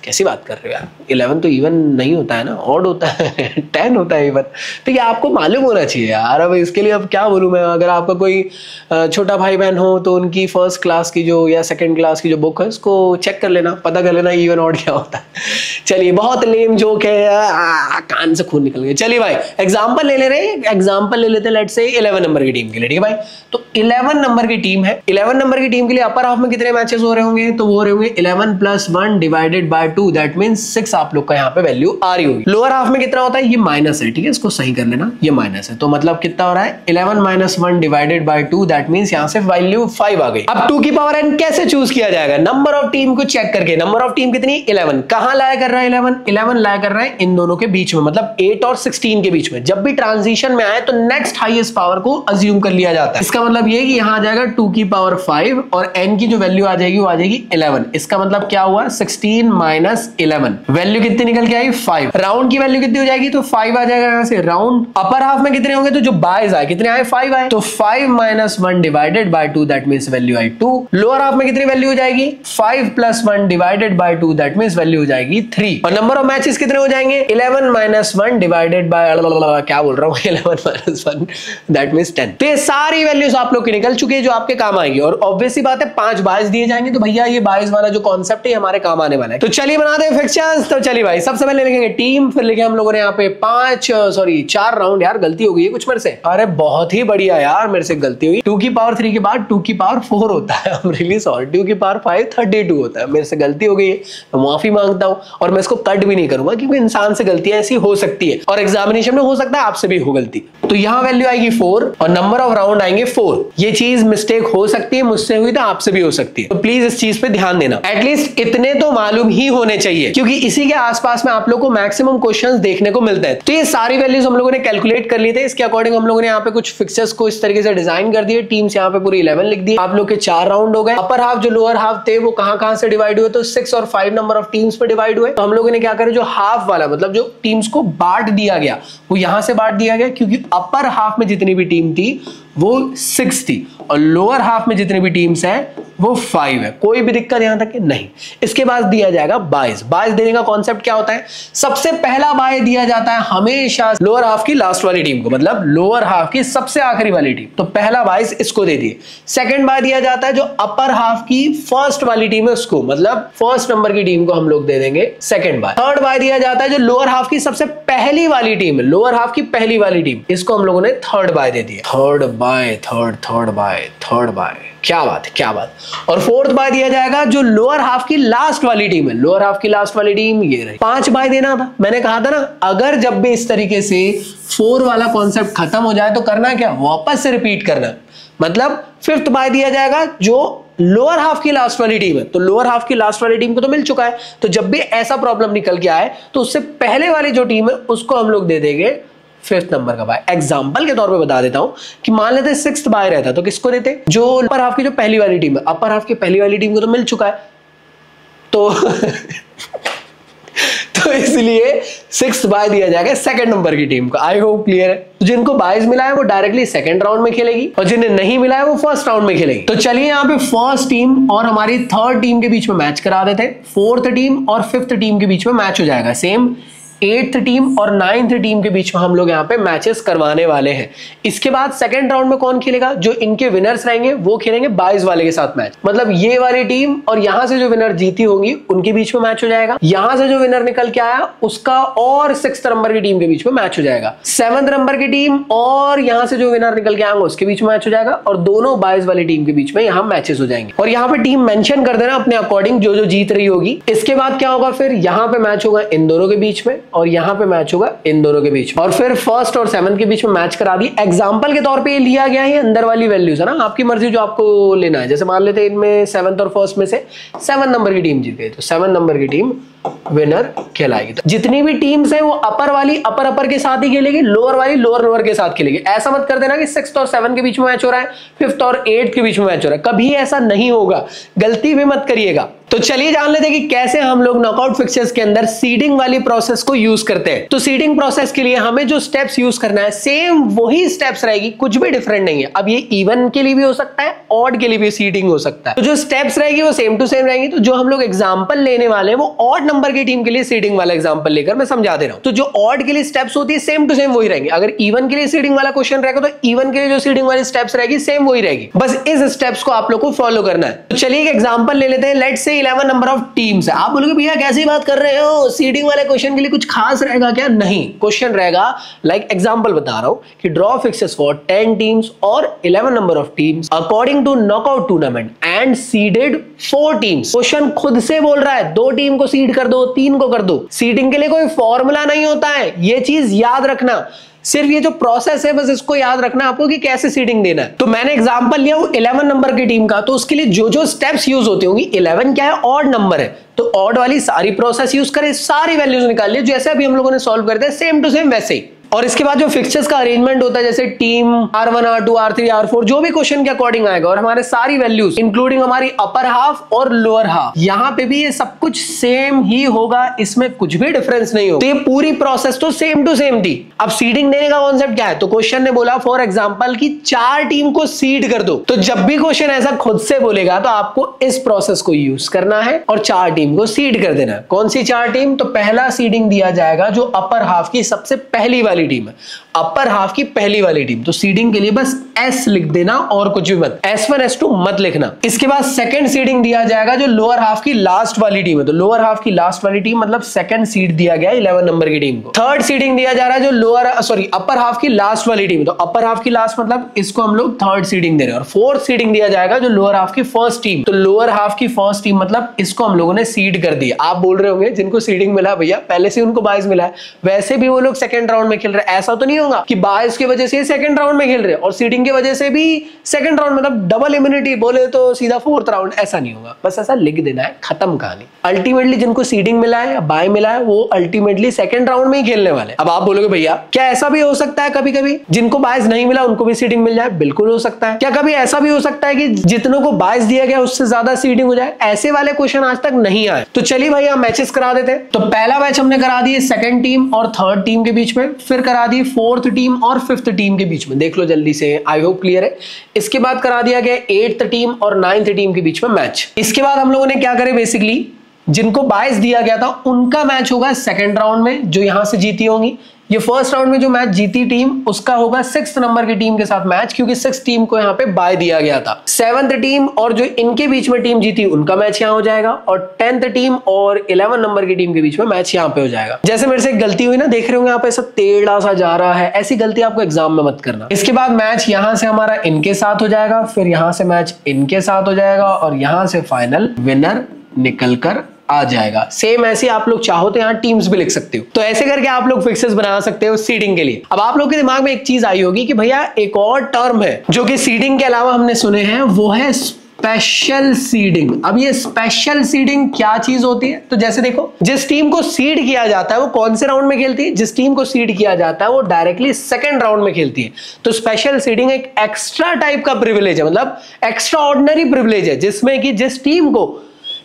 कैसी बात कर रहे हो यार, 11 तो इवन नहीं होता है ना, ऑड होता है 10 होता है इवन। तो ये आपको मालूम होना चाहिए यार। अब इसके लिए अब क्या बोलूं मैं, अगर आपका कोई छोटा भाई बहन हो तो उनकी फर्स्ट क्लास की जो या सेकंड क्लास की जो बुक है उसको चेक कर लेना, पता कर लेना इवन ऑड क्या होता है। चलिए बहुत लेम जोक है, कान से खून निकल गया। चलिए भाई एग्जाम्पल ले ले रहे हैं, एग्जाम्पल ले लेते लेट्स से 11 नंबर की टीम के लिए, ठीक है भाई। तो 11 नंबर की टीम है, 11 नंबर की टीम के लिए अपर हाफ में कितने मैचेस हो रहे होंगे, तो वो हो रहे होंगे 11+1 डिवाइडेड बाय 2, दैट मींस 6 आप लोग का यहाँ पे वैल्यू आ रही होगी। लोअर हाफ में कितना होता है, ये माइनस है, ठीक है, इसको सही कर लेना, ये माइनस है, तो मतलब कितना हो रहा है 11-1 डिवाइडेड बाय 2, दैट मींस यहाँ से वैल्यू 5 आ गई। अब 2 की पावर n कैसे चूज किया जाएगा, नंबर ऑफ टीम को चेक करके। नंबर ऑफ टीम कितनी 11, कहां लाया कर रहा है 11 लाया कर रहा है इन दोनों के बीच में, मतलब 8 और 16 के बीच में। जब भी ट्रांजिशन में आए तो नेक्स्ट हाईएस्ट पावर को अज्यूम कर लिया जाता है। इसका मतलब ये कि यहां आ जाएगा 2 की पावर 5 और n की जो वैल्यू आ जाएगी वो आ जाएगी 11। इसका मतलब क्या हुआ 16 - 11, वैल्यू कितनी निकल के आई 5। राउंड की वैल्यू कितनी हो जाएगी, तो 5 आ जाएगा यहां से। राउंड अपर हाफ में कितने होंगे, तो जो बायस आए कितने आए 5 आए, तो 5 - 1 divided by 2, that means value I 2। Lower half में कितनी वैल्यू हो जाएगी 5 + 1 divided by 2, that means value हो जाएगी 3। और नंबर ऑफ मैचेस कितने हो जाएंगे 11 - 1 डिवाइडेड बाय क्या बोल रहा हूं 11 - 1 दैट मींस 10। तो ये सारी वैल्यूज आप लोग की निकल चुकी है जो आपके काम आएंगी। और ऑब्वियस सी बात है 5 बायस दिए जाएंगे, तो भैया ये बायस वाला जो कॉन्सेप्ट है हमारे काम आने वाला है। तो चलिए बनाते हैं फिक्चर्स। तो चलिए भाई सबसे पहले लिखेंगे टीम, फिर लिखे हम लोगों ने यहाँ पे 4 राउंड। यार गलती हो गई है कुछ मेरे से, अरे बहुत ही बढ़िया यार मेरे से गलती हुई। 2 की पावर 3 के बाद 2 की पावर 4 होता है, I'm really sorry। 2 की पावर 5 32 होता है, मेरे से गलती हो गई है, मैं माफी मांगता हूँ। और मैं इसको कट भी नहीं करूंगा क्योंकि इंसान से गलतियां ऐसी हो सकती है और एग्जामिनेशन में हो सकता है आपसे भी हो गलती। तो यहाँ वैल्यू आएगी 4 और नंबर ऑफ राउंड आएंगे 4। ये चीज मिस्टेक हो सकती है, मुझसे हुई तो आपसे भी हो सकती है, तो प्लीज इस चीज पे ध्यान देना। एटलीस्ट इतने तो मालूम ही होने चाहिए क्योंकि इसी के आसपास में आप लोग को मैक्सिमम क्वेश्चंस देखने को मिलते हैं। तो ये सारी वैल्यूज हम लोगों ने कैलकुलेट कर ली थे, इसके अकॉर्डिंग हम लोगों ने यहाँ पे कुछ फिक्चर्स को इस तरीके से डिजाइन कर दिए। टीम्स यहाँ पे पूरी 11 लिख दी, आप लोग के 4 राउंड हो गए। अपर हाफ जो लोअर हाफ थे वो कहां से डिवाइड हुए, तो 6 और 5 नंबर ऑफ टीम्स पे डिवाइड हुए। तो हम लोगों ने क्या करा, जो हाफ वाला मतलब जो टीम्स को बांट दिया गया वो यहां से बांट दिया गया क्योंकि अपर हाफ में जितनी भी टीम थी वो 6 थी और लोअर हाफ में जितनी भी टीम्स हैं वो 5 है। कोई भी दिक्कत यहां तक नहीं। इसके बाद दिया जाएगा बायस। बायस देने का कॉन्सेप्ट क्या होता है, सबसे पहला बाय दिया जाता है हमेशा लोअर हाफ की लास्ट वाली टीम को, मतलब लोअर हाफ की सबसे आखिरी वाली टीम, तो पहला बायस इसको दे दिए। सेकंड बाय दिया जाता है जो अपर हाफ की फर्स्ट वाली टीम है उसको, मतलब फर्स्ट नंबर की टीम को हम लोग दे देंगे सेकंड बाय। थर्ड बाय दिया जाता है जो लोअर हाफ की सबसे पहली वाली टीम है, लोअर हाफ की पहली वाली टीम, इसको हम लोगों ने थर्ड बाय दे दिया। थर्ड बाय, क्या बात है, क्या बात। और फोर्थ बाय दिया जाएगा जो लोअर हाफ की लास्ट वाली टीम है, लोअर हाफ की लास्ट वाली टीम ये रही। 5 बाय देना था, मैंने कहा था ना अगर जब भी इस तरीके से 4 वाला कॉन्सेप्ट खत्म हो जाए तो करना क्या, वापस से रिपीट करना। मतलब 5th बाय दिया जाएगा जो लोअर हाफ की लास्ट वाली टीम है, तो लोअर हाफ की लास्ट वाली टीम को तो मिल चुका है, तो जब भी ऐसा प्रॉब्लम निकल के आए तो उससे पहले वाली जो टीम है उसको हम लोग दे देंगे 5th नंबर का बाय। एग्जांपल के तौर पे बता देता हूं कि मान लेते 6th बाय रहता तो किसको देते, जो अपर हाफ की जो पहली वाली टीम है, अपर हाफ की पहली वाली टीम को तो मिल चुका है, तो तो इसलिए 6th बाय दिया जाएगा सेकंड नंबर की टीम को। आई होप क्लियर है। तो जिनको बायस मिला है वो डायरेक्टली सेकंड राउंड में खेलेगी और जिन्हें नहीं मिला है वो फर्स्ट राउंड में खेलेगी। तो चलिए यहाँ पे फर्स्ट टीम और हमारी थर्ड टीम के बीच में मैच करा देते हैं, 4th टीम और 5th टीम के बीच में मैच हो जाएगा। सेम 8th टीम और 9th टीम के बीच में हम लोग यहाँ पे मैचेस करवाने वाले हैं। इसके बाद सेकंड राउंड में कौन खेलेगा, जो इनके विनर्स रहेंगे वो खेलेंगे 22 वाले के साथ मैच। मतलब ये वाली टीम और यहां से जो विनर जीती होंगी उनके बीच में मैच हो जाएगा। यहां से जो विनर निकल के आया उसका और 6th नंबर की टीम के बीच में मैच हो जाएगा। 7th नंबर की टीम और यहां से जो विनर निकल के आएंगे उसके बीच में मैच हो जाएगा और दोनों 22 वाली टीम के बीच में यहां मैचेस हो जाएंगे। और यहाँ पे टीम मेंशन कर देना अपने अकॉर्डिंग जो जो जीत रही होगी। इसके बाद क्या होगा, फिर यहाँ पे मैच होगा इन दोनों के बीच में और यहाँ पे मैच होगा इन दोनों के बीच में, और फिर 1st और 7th के बीच में मैच करा दी। एग्जाम्पल के तौर पर ये लिया गया है अंदर वाली वैल्यूज है ना, आपकी मर्जी जो आपको लेना है। जैसे मान लेते हैं इनमें 7th और 1st में से 7 नंबर की टीम जीत गई तो 7 नंबर की टीम विनर कहलाएगी। तो जितनी भी टीम्स है वो अपर वाली अपर के साथ ही खेलेगी, लोअर वाली लोअर के साथ खेलेगी। ऐसा मत कर देना कि 6th और 7th के बीच में मैच हो रहा है, 5th और 8th के बीच में मैच हो रहा है, कभी ऐसा नहीं होगा, गलती भी मत करिएगा। तो चलिए जान लेते हैं कि कैसे हम लोग नॉकआउट फिक्चर्स के अंदर सीडिंग वाली प्रोसेस को यूज करते हैं। तो सीडिंग प्रोसेस के लिए हमें जो स्टेप्स यूज करना है सेम वही स्टेप्स रहेगी, कुछ भी डिफरेंट नहीं है। अब ये इवन के लिए भी हो सकता है, ऑड के लिए भी सीडिंग हो सकता है। तो जो स्टेप्स रहेगी वो सेम टू सेम रहेंगी। तो जो हम लोग एग्जांपल लेने वाले हैं वो ऑड नंबर की टीम के लिए सीडिंग वाला एग्जांपल लेकर मैं समझा दे रहा हूं। तो जो ऑड के लिए स्टेप्स होती है सेम टू सेम वही रहेंगे। अगर इवन के लिए सीडिंग वाला क्वेश्चन रहेगा तो इवन के लिए जो सीडिंग वाली स्टेप्स रहेगी सेम वही रहेगी, बस इस स्टेप्स को आप लोग को फॉलो करना है। तो चलिए एक एग्जांपल ले लेते हैं। Let's say 11 number of teams है। आप बोलोगे भैया कैसी बात कर रहे हो, सीडिंग वाले क्वेश्चन के लिए कुछ खास रहेगा क्या? नहीं, क्वेश्चन रहेगा लाइक एग्जांपल बता रहा हूं कि ड्रॉ फिक्सेस फॉर 10 टीम्स और 11 number of teams according to knockout tournament and seeded 4 teams. Question खुद से बोल रहा है 2 टीम को सीड कर दो, 3 को कर दो। सीडिंग के लिए कोई फॉर्मूला नहीं होता है, ये चीज याद रखना। सिर्फ ये जो प्रोसेस है बस इसको याद रखना आपको कि कैसे सीडिंग देना है। तो मैंने एग्जांपल लिया 11 नंबर की टीम का, तो उसके लिए जो जो स्टेप्स यूज होती होंगी, 11 क्या है, ऑड नंबर है, तो ऑड वाली सारी प्रोसेस यूज करें, सारी वैल्यूज निकाल लिए जैसे अभी हम लोगों ने सॉल्व करते हैं सेम टू सेम वैसे ही। और इसके बाद जो फिक्चर्स का अरेंजमेंट होता है जैसे team R1 R2 R3 R4 जो भी क्वेश्चन के अकॉर्डिंग आएगा, और हमारे सारी वैल्यूज इंक्लूडिंग हमारी अपर हाफ और लोअर हाफ, यहाँ पे भी ये सब कुछ सेम ही होगा, इसमें कुछ भी डिफरेंस नहीं होगा। तो ये पूरी प्रोसेस तो सेम टू सेम थी। अब सीडिंग देने का कॉन्सेप्ट क्या है, तो क्वेश्चन ने बोला फॉर एग्जाम्पल कि 4 टीम को सीड कर दो। तो जब भी क्वेश्चन ऐसा खुद से बोलेगा तो आपको इस प्रोसेस को यूज करना है और 4 टीम को सीड कर देना है। कौन सी 4 टीम? तो पहला सीडिंग दिया जाएगा जो अपर हाफ की सबसे पहली वाली टीम है, अपर हाफ की पहली वाली टीम। तो सीडिंग के लिए बस S लिख देना और कुछ भी मत, S1 S2 मत लिखना। इसके बाद सेकंड सीडिंग दिया जाएगा जो लोअर हाफ की लास्ट वाली टीम है, तो लोअर हाफ की लास्ट वाली टीम मतलब सेकंड सीड दिया गया 11 नंबर की टीम को। थर्ड सीडिंग दिया जा रहा है जो अपर हाफ की लास्ट वाली टीम है, तो अपर हाफ की लास्ट मतलब इसको हम लोग थर्ड सीडिंग दे रहे हैं। और फोर्थ सीडिंग दिया जाएगा जो लोअर हाफ की फर्स्ट टीम, तो लोअर हाफ की फर्स्ट टीम मतलब इसको हम लोगों ने सीड कर दिया। आप बोल रहे होंगे जिनको सीडिंग मिला भैया पहले से उनको 22 मिला है, वैसे भी वो लोग सेकंड राउंड में खेल रहे हैं। ऐसा तो नहीं होगा कि 22 की वजह से सेकंड राउंड में खेल रहे हैं और सीडिंग की वजह से भी सेकंड राउंड, मतलब डबल इम्यूनिटी बोले तो सीधा 4th राउंड, ऐसा नहीं होगा। बस ऐसा लिख देना है, खत्म कहानी। अल्टीमेटली जिनको सीडिंग मिला है या बाय मिला है वो अल्टीमेटली सेकंड राउंड में ही खेलने वाले। अब आप बोलोगे भैया क्या ऐसा भी हो सकता है कभी कभी जिनको 22 नहीं मिला उनको भी सीडिंग मिल जाए? बिल्कुल हो सकता है। क्या कभी ऐसा भी हो सकता है कि जितनों को 22 दिया गया उससे ज्यादा सीडिंग हो जाए? ऐसे वाले क्वेश्चन आज तक नहीं आए। तो चलिए भाई हम मैचेस करा देते हैं। तो पहला मैच हमने करा दिए सेकंड टीम और थर्ड टीम के बीच में, फिर करा दी 4th टीम और 5th टीम के बीच में। देख लो जल्दी से, आई होप क्लियर है। इसके बाद करा दिया गया 8th टीम और 9th टीम के बीच में मैच। इसके बाद हम लोगों ने क्या करे, बेसिकली जिनको 22 दिया गया था उनका मैच होगा सेकंड राउंड में जो यहां से जीती होंगी। ये फर्स्ट राउंड में जो मैच जीती टीम उसका होगा 6th नंबर की टीम के साथ मैच, क्योंकि 6th टीम को यहाँ पे बाय दिया गया था। 7th टीम और जो इनके बीच में टीम जीती उनका मैच यहाँ हो जाएगा, और 10th टीम और 11 नंबर की टीम के बीच में मैच यहाँ पे हो जाएगा। जैसे मेरे से एक गलती हुई ना, देख रहे होंगे यहाँ पे सब टेढ़ा सा जा रहा है, ऐसी गलती आपको एग्जाम में मत करना। इसके बाद मैच यहाँ से हमारा इनके साथ हो जाएगा, फिर यहाँ से मैच इनके साथ हो जाएगा, और यहाँ से फाइनल विनर निकल कर आ जाएगा। सेम ऐसे आप लोग चाहो तो यहाँ टीम्स भी लिख सकते हो। तो ऐसे करके आप लोग फिक्सेस बना सकते हो सीडिंग के लिए। अब आप लोग के दिमाग में एक चीज आई होगी कि भैया एक और टर्म है जो कि सीडिंग के अलावा हमने सुने हैं, वो है स्पेशल सीडिंग। अब ये स्पेशल सीडिंग क्या चीज होती है? तो जैसे देखो, जिस टीम को सीड किया जाता है वो कौन से राउंड में खेलती है? जिस टीम को सीड किया जाता है वो डायरेक्टली सेकंड राउंड में खेलती है। तो स्पेशल सीडिंग एक एक्स्ट्रा टाइप का प्रिविलेज है, मतलब एक्स्ट्रा ऑर्डिनरी प्रिविलेज है, जिसमें कि जिस टीम को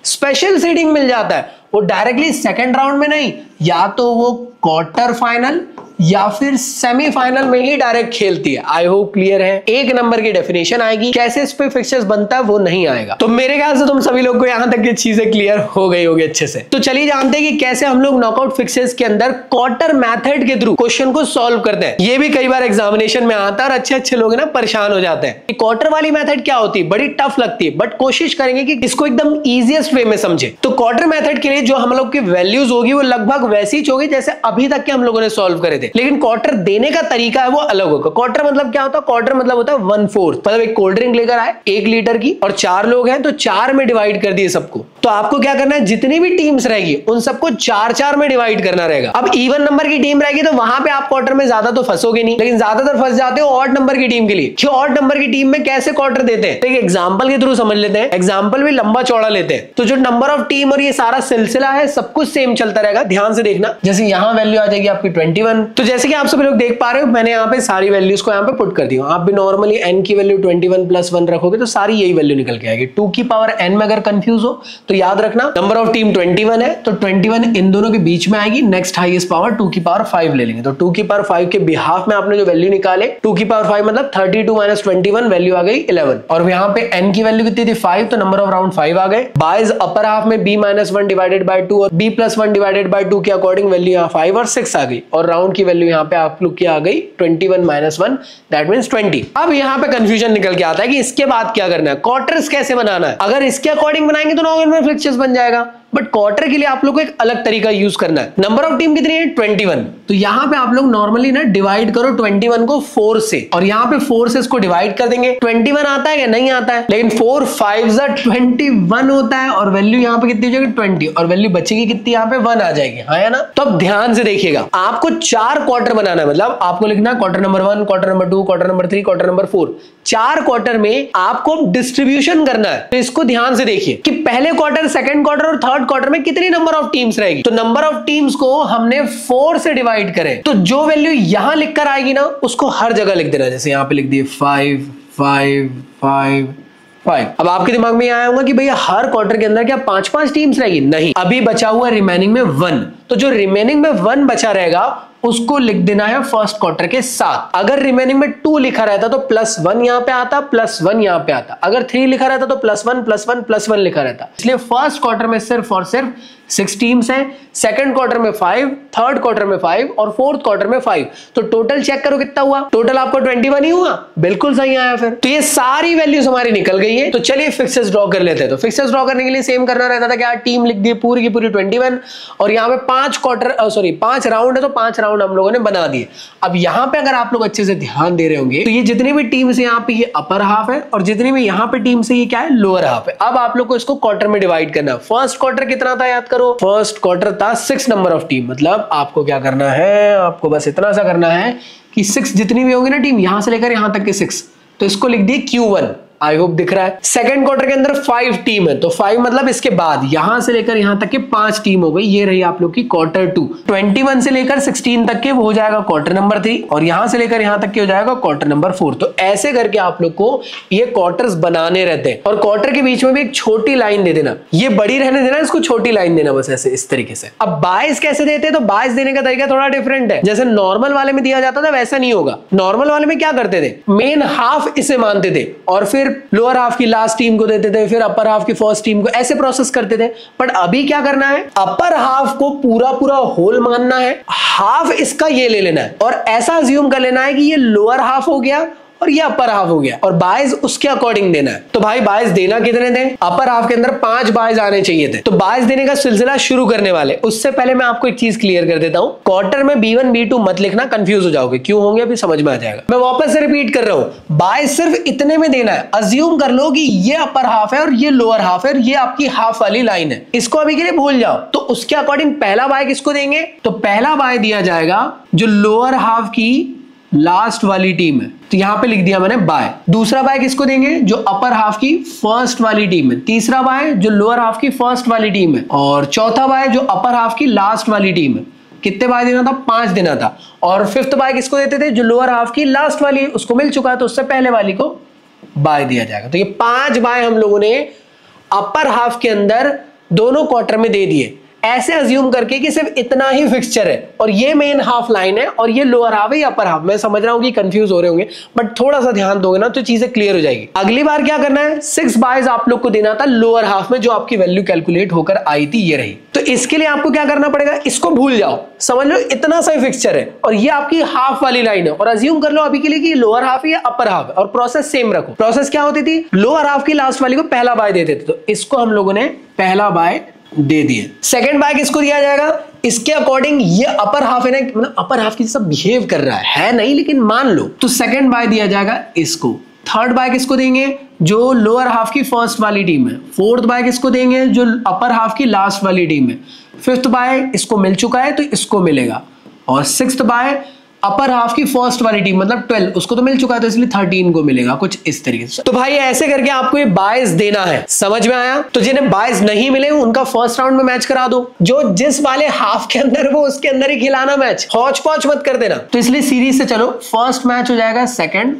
स्पेशल सीडिंग मिल जाता है वो डायरेक्टली सेकंड राउंड में नहीं, या तो वो क्वार्टर फाइनल या फिर सेमीफाइनल में ही डायरेक्ट खेलती है। आई होप क्लियर है। एक नंबर की डेफिनेशन आएगी, कैसे इस पे फिक्चर्स बनता है वो नहीं आएगा। तो मेरे ख्याल से तुम सभी लोग को यहां तक की चीजें क्लियर हो गई होगी अच्छे से। तो चलिए जानते हैं कि कैसे हम लोग नॉकआउट फिक्चर्स के अंदर क्वार्टर मेथड के थ्रू क्वेश्चन को सॉल्व करते हैं। ये भी कई बार एग्जामिनेशन में आता है और अच्छे लोग ना परेशान हो जाते हैं। क्वार्टर वाली मेथड क्या होती है, बड़ी टफ लगती है, बट कोशिश करेंगे कि इसको एकदम इजीएस्ट वे में समझे। तो क्वार्टर मेथड के लिए जो हम लोग की वैल्यूज होगी वो लगभग वैसी ही होगी जैसे अभी तक के हम लोगों ने सॉल्व करे थे, लेकिन क्वार्टर देने का तरीका है वो अलग होगा। क्वार्टर मतलब क्या होता है? क्वार्टर मतलब होता है 1/4। मतलब एक कोल्ड ड्रिंक लेकर आए 1 लीटर की और 4 लोग हैं तो 4 में डिवाइड कर दिए सबको। तो आपको क्या करना है, जितनी भी टीम्स रहेगी उन सबको 4-4 में डिवाइड करना रहेगा। अब इवन नंबर की टीम रहेगी तो वहां पे आप क्वार्टर में ज्यादा तो फंसोगे नहीं, लेकिन ज्यादातर फंस जाते हो ऑड नंबर की टीम के लिए। जो ऑड नंबर की टीम में कैसे क्वार्टर देते हैं तो एक एग्जांपल के थ्रू समझ लेते हैं। एग्जांपल भी लंबा चौड़ा लेते हैं। तो जो नंबर ऑफ टीम और ये सारा सिलसिला है सब कुछ सेम चलता रहेगा। ध्यान से देखना, जैसे यहां वैल्यू आ जाएगी आपकी 21। तो जैसे कि आप सभी लोग देख पा रहे हो मैंने यहाँ पे सारी वैल्यूज को यहाँ पे पुट कर दी हूं। आप भी नॉर्मली n की वैल्यू 21 + 1 रखोगे तो सारी यही वैल्यू निकल के आएगी। 2 की पावर n में अगर कंफ्यूज हो तो याद रखना नंबर ऑफ टीम 21 है तो 21 इन दोनों के बीच में आएगी। नेक्स्ट हाईएस्ट पावर 2 की पावर 5 ले लेंगे। तो 2 की पावर 5 के बिहाफ में आपने जो वैल्यू निकाले 2 की पावर 5 मतलब 32 - 21 वैल्यू आ गई 11। और यहाँ पे n की वैल्यू कितनी थी 5 तो नंबर ऑफ राउंड 5 आ गए। बाइज अपर हाफ में b - 1 डिवाइडेड बाय 2 और b + 1 डिवाइडेड बाय 2 के अकॉर्डिंग वैल्यू यहाँ 5 और 6 आ गई। और राउंड की वैल्यू यहाँ पे आप लोग की आ गई 21 - 1 दैट मींस 20। अब यहाँ पे कंफ्यूजन निकल के आता है कि इसके बाद क्या करना है, क्वार्टर्स कैसे बनाना है। अगर इसके अकॉर्डिंग बनाएंगे तो नॉर्मल फिक्चर्स बन जाएगा, बट क्वार्टर के लिए आप लोग को एक अलग तरीका यूज करना है। नंबर ऑफ टीम कितनी है 21। तो यहां पे आप लोग नॉर्मली ना डिवाइड करो 21 को 4 से और यहां पे 4 से इसको डिवाइड कर देंगे। 21 आता है क्या? नहीं आता है, लेकिन 4 5 21 होता है और वैल्यू यहां पे कितनी हो जाएगी 20 और वैल्यू बचेगी कितनी यहां पे 1 आ जाएगी। हाँ है ना। तो अब ध्यान से देखिएगा, आपको 4 क्वार्टर बनाना है। मतलब आपको लिखना है quarter number 1, quarter number 2, quarter number 3, quarter number 4। 4 quarter में आपको डिस्ट्रीब्यूशन करना है। तो इसको ध्यान से देखिए कि पहले क्वार्टर, सेकंड क्वार्टर और थर्ड क्वार्टर में कितनी नंबर ऑफ टीम्स रहेगी। तो नंबर ऑफ टीम्स को हमने 4 से डिवाइड करें तो जो वैल्यू यहां लिखकर आएगी ना उसको हर जगह लिख देना। जैसे यहां पे लिख दिए 5 5 5 5। अब आपके दिमाग में आया होगा कि भैया हर क्वार्टर के अंदर क्या 5-5 टीम्स रहेगी? नहीं, अभी बचा हुआ रिमेनिंग में 1। तो जो रिमेनिंग में 1 बचा रहेगा उसको लिख देना है फर्स्ट क्वार्टर के साथ। अगर रिमेनिंग में 2 लिखा रहता तो +1 यहां पे आता, +1 यहां पे आता। अगर 3 लिखा रहता तो +1 +1 +1 लिखा रहता। इसलिए फर्स्ट क्वार्टर में सिर्फ और सिर्फ 6 टीम्स हैं, सेकंड क्वार्टर में 5, थर्ड क्वार्टर में 5 और फोर्थ क्वार्टर में 5। तो टोटल चेक करो कितना हुआ। टोटल आपको 21 ही हुआ। बिल्कुल सही आया। फिर तो ये सारी वैल्यूज हमारी निकल गई है। तो चलिए फिक्सर्स ड्रॉ कर लेते हैं। तो फिक्सर्स ड्रॉ करने के लिए सेम करना रहता था क्या, टीम लिख दी पूरी की पूरी 21 और यहाँ पे 5 राउंड है तो 5 राउंड हम लोगों ने बना दिए। अब यहाँ पे अगर आप लोग अच्छे से ध्यान दे रहे होंगे तो ये जितनी भी टीम्स है यहाँ पे ये अपर हाफ है और जितनी भी यहाँ पे टीम्स है ये क्या है, लोअर हाफ है। अब आप लोग को इसको क्वार्टर में डिवाइड करना है। फर्स्ट क्वार्टर कितना था याद करो, फर्स्ट क्वार्टर था 6 नंबर ऑफ टीम। मतलब आपको क्या करना है, आपको बस इतना सा करना है कि 6 जितनी भी होगी ना टीम यहां से लेकर यहां तक के 6, तो इसको लिख दिए Q1। आई होप दिख रहा है। सेकंड क्वार्टर के अंदर 5 टीम है तो 5 मतलब इसके बाद यहां से लेकर यहां तक के 5 टीम हो गई। ये रही आप लोग की क्वार्टर 2। 21 से लेकर 16 तक के वो हो जाएगा क्वार्टर नंबर 3 और यहां से लेकर यहां तक के हो जाएगा क्वार्टर नंबर 4। तो ऐसे करके आप लोग को ये क्वार्टर्स बनाने रहते हैं और क्वार्टर के बीच में भी एक छोटी लाइन दे देना। ये बड़ी रहने देना, इसको छोटी लाइन देना बस ऐसे इस तरीके से। अब बाइस कैसे देते हैं, तो बाइस देने का तरीका थोड़ा डिफरेंट है। जैसे नॉर्मल वाले में दिया जाता था वैसा नहीं होगा। नॉर्मल वाले में क्या करते थे, मेन हाफ इसे मानते थे और फिर लोअर हाफ की लास्ट टीम को देते थे, फिर अपर हाफ की फर्स्ट टीम को, ऐसे प्रोसेस करते थे। बट अभी क्या करना है, अपर हाफ को पूरा पूरा होल मानना है, हाफ इसका ये ले लेना है और ऐसा अज्यूम कर लेना है कि ये लोअर हाफ हो गया और ये अपर हाफ हो गया और बाइज उसके अकॉर्डिंग देना है। तो भाई बाइज देना कितने थे, अपर हाफ के अंदर 5 बाइज आने चाहिए थे। तो बाइज देने का सिलसिला शुरू करने वाले उससे पहले मैं आपको एक चीज क्लियर कर देता हूं। क्वार्टर में B1 B2 मत लिखना, कंफ्यूज हो जाओगे। क्यों होंगे अभी समझ में आ जाएगा। मैं वापस से रिपीट कर रहा हूं, बाइज सिर्फ इतने में देना है। अज्यूम कर लो कि ये अपर हाफ है और ये लोअर हाफ है और ये आपकी हाफ वाली लाइन है। इसको अभी के लिए भूल जाओ। तो उसके अकॉर्डिंग पहला बाय किसको देंगे, तो पहला बाय दिया जाएगा जो लोअर हाफ की लास्ट वाली टीम है। तो यहां पे लिख दिया मैंने बाय। दूसरा बाय किसको देंगे, जो अपर हाफ की फर्स्ट वाली टीम है। तीसरा बाय जो लोअर हाफ की फर्स्ट वाली टीम है और चौथा बाय जो अपर हाफ की लास्ट वाली टीम है। कितने बाय देना था, 5 देना था। और फिफ्थ बाय किसको देते थे, जो लोअर हाफ की लास्ट वाली, उसको मिल चुका है तो उससे पहले वाली को बाय दिया जाएगा। तो ये 5 बाय हम लोगों ने अपर हाफ के अंदर दोनों क्वार्टर में दे दिए। ऐसे अज्यूम करके कि सिर्फ इतना ही फिक्सचर है और ये मेन हाफ लाइन है और ये लोअर हाफ है या अपर हाफ। मैं समझ रहा हूं कि कंफ्यूज हो रहे होंगे, बट थोड़ा सा ध्यान दोगे ना तो चीजें क्लियर हो जाएगी। अगली बार क्या करना है, 6 बायज आप लोग को देना था लोअर हाफ में, जो आपकी वैल्यू कैलकुलेट होकर आई थी ये रही। तो इसके लिए आपको क्या करना पड़ेगा, इसको भूल जाओ, समझ लो इतना सा फिक्सचर है और ये आपकी हाफ वाली लाइन है और अज्यूम कर लो अभी के लिए कि लोअर हाफ है या अपर हाफ है और प्रोसेस सेम रखो। प्रोसेस क्या होती थी, लोअर हाफ की लास्ट वाली को पहला बाय देते थे, तो इसको हम लोगों ने पहला बाय दे दिए। सेकंड बाय किसको दिया जाएगा, इसके अकॉर्डिंग ये अपर हाफ है ना, मतलब अपर हाफ की सब बिहेव कर रहा है नहीं, लेकिन मान लो तो सेकंड बाय दिया जाएगा इसको। थर्ड बाय किसको देंगे, जो लोअर हाफ की फर्स्ट वाली टीम है। फोर्थ बाय किसको देंगे, जो अपर हाफ की लास्ट वाली टीम है। फिफ्थ बाय इसको मिल चुका है तो इसको मिलेगा, और सिक्स्थ बाय अपर हाफ की फर्स्ट वाली टीम मतलब 12, उसको तो मिल चुका है तो इसलिए 13 को मिलेगा, कुछ इस तरीके से। तो भाई ऐसे करके आपको ये बायस देना है, समझ में आया। तो जिन्हें बायस नहीं मिले उनका फर्स्ट राउंड में मैच करा दो, जो जिस वाले हाफ के अंदर वो उसके अंदर ही खिलाना मैच, हौच पौच मत कर देना। तो इसलिए सीरीज से चलो, फर्स्ट मैच हो जाएगा सेकंड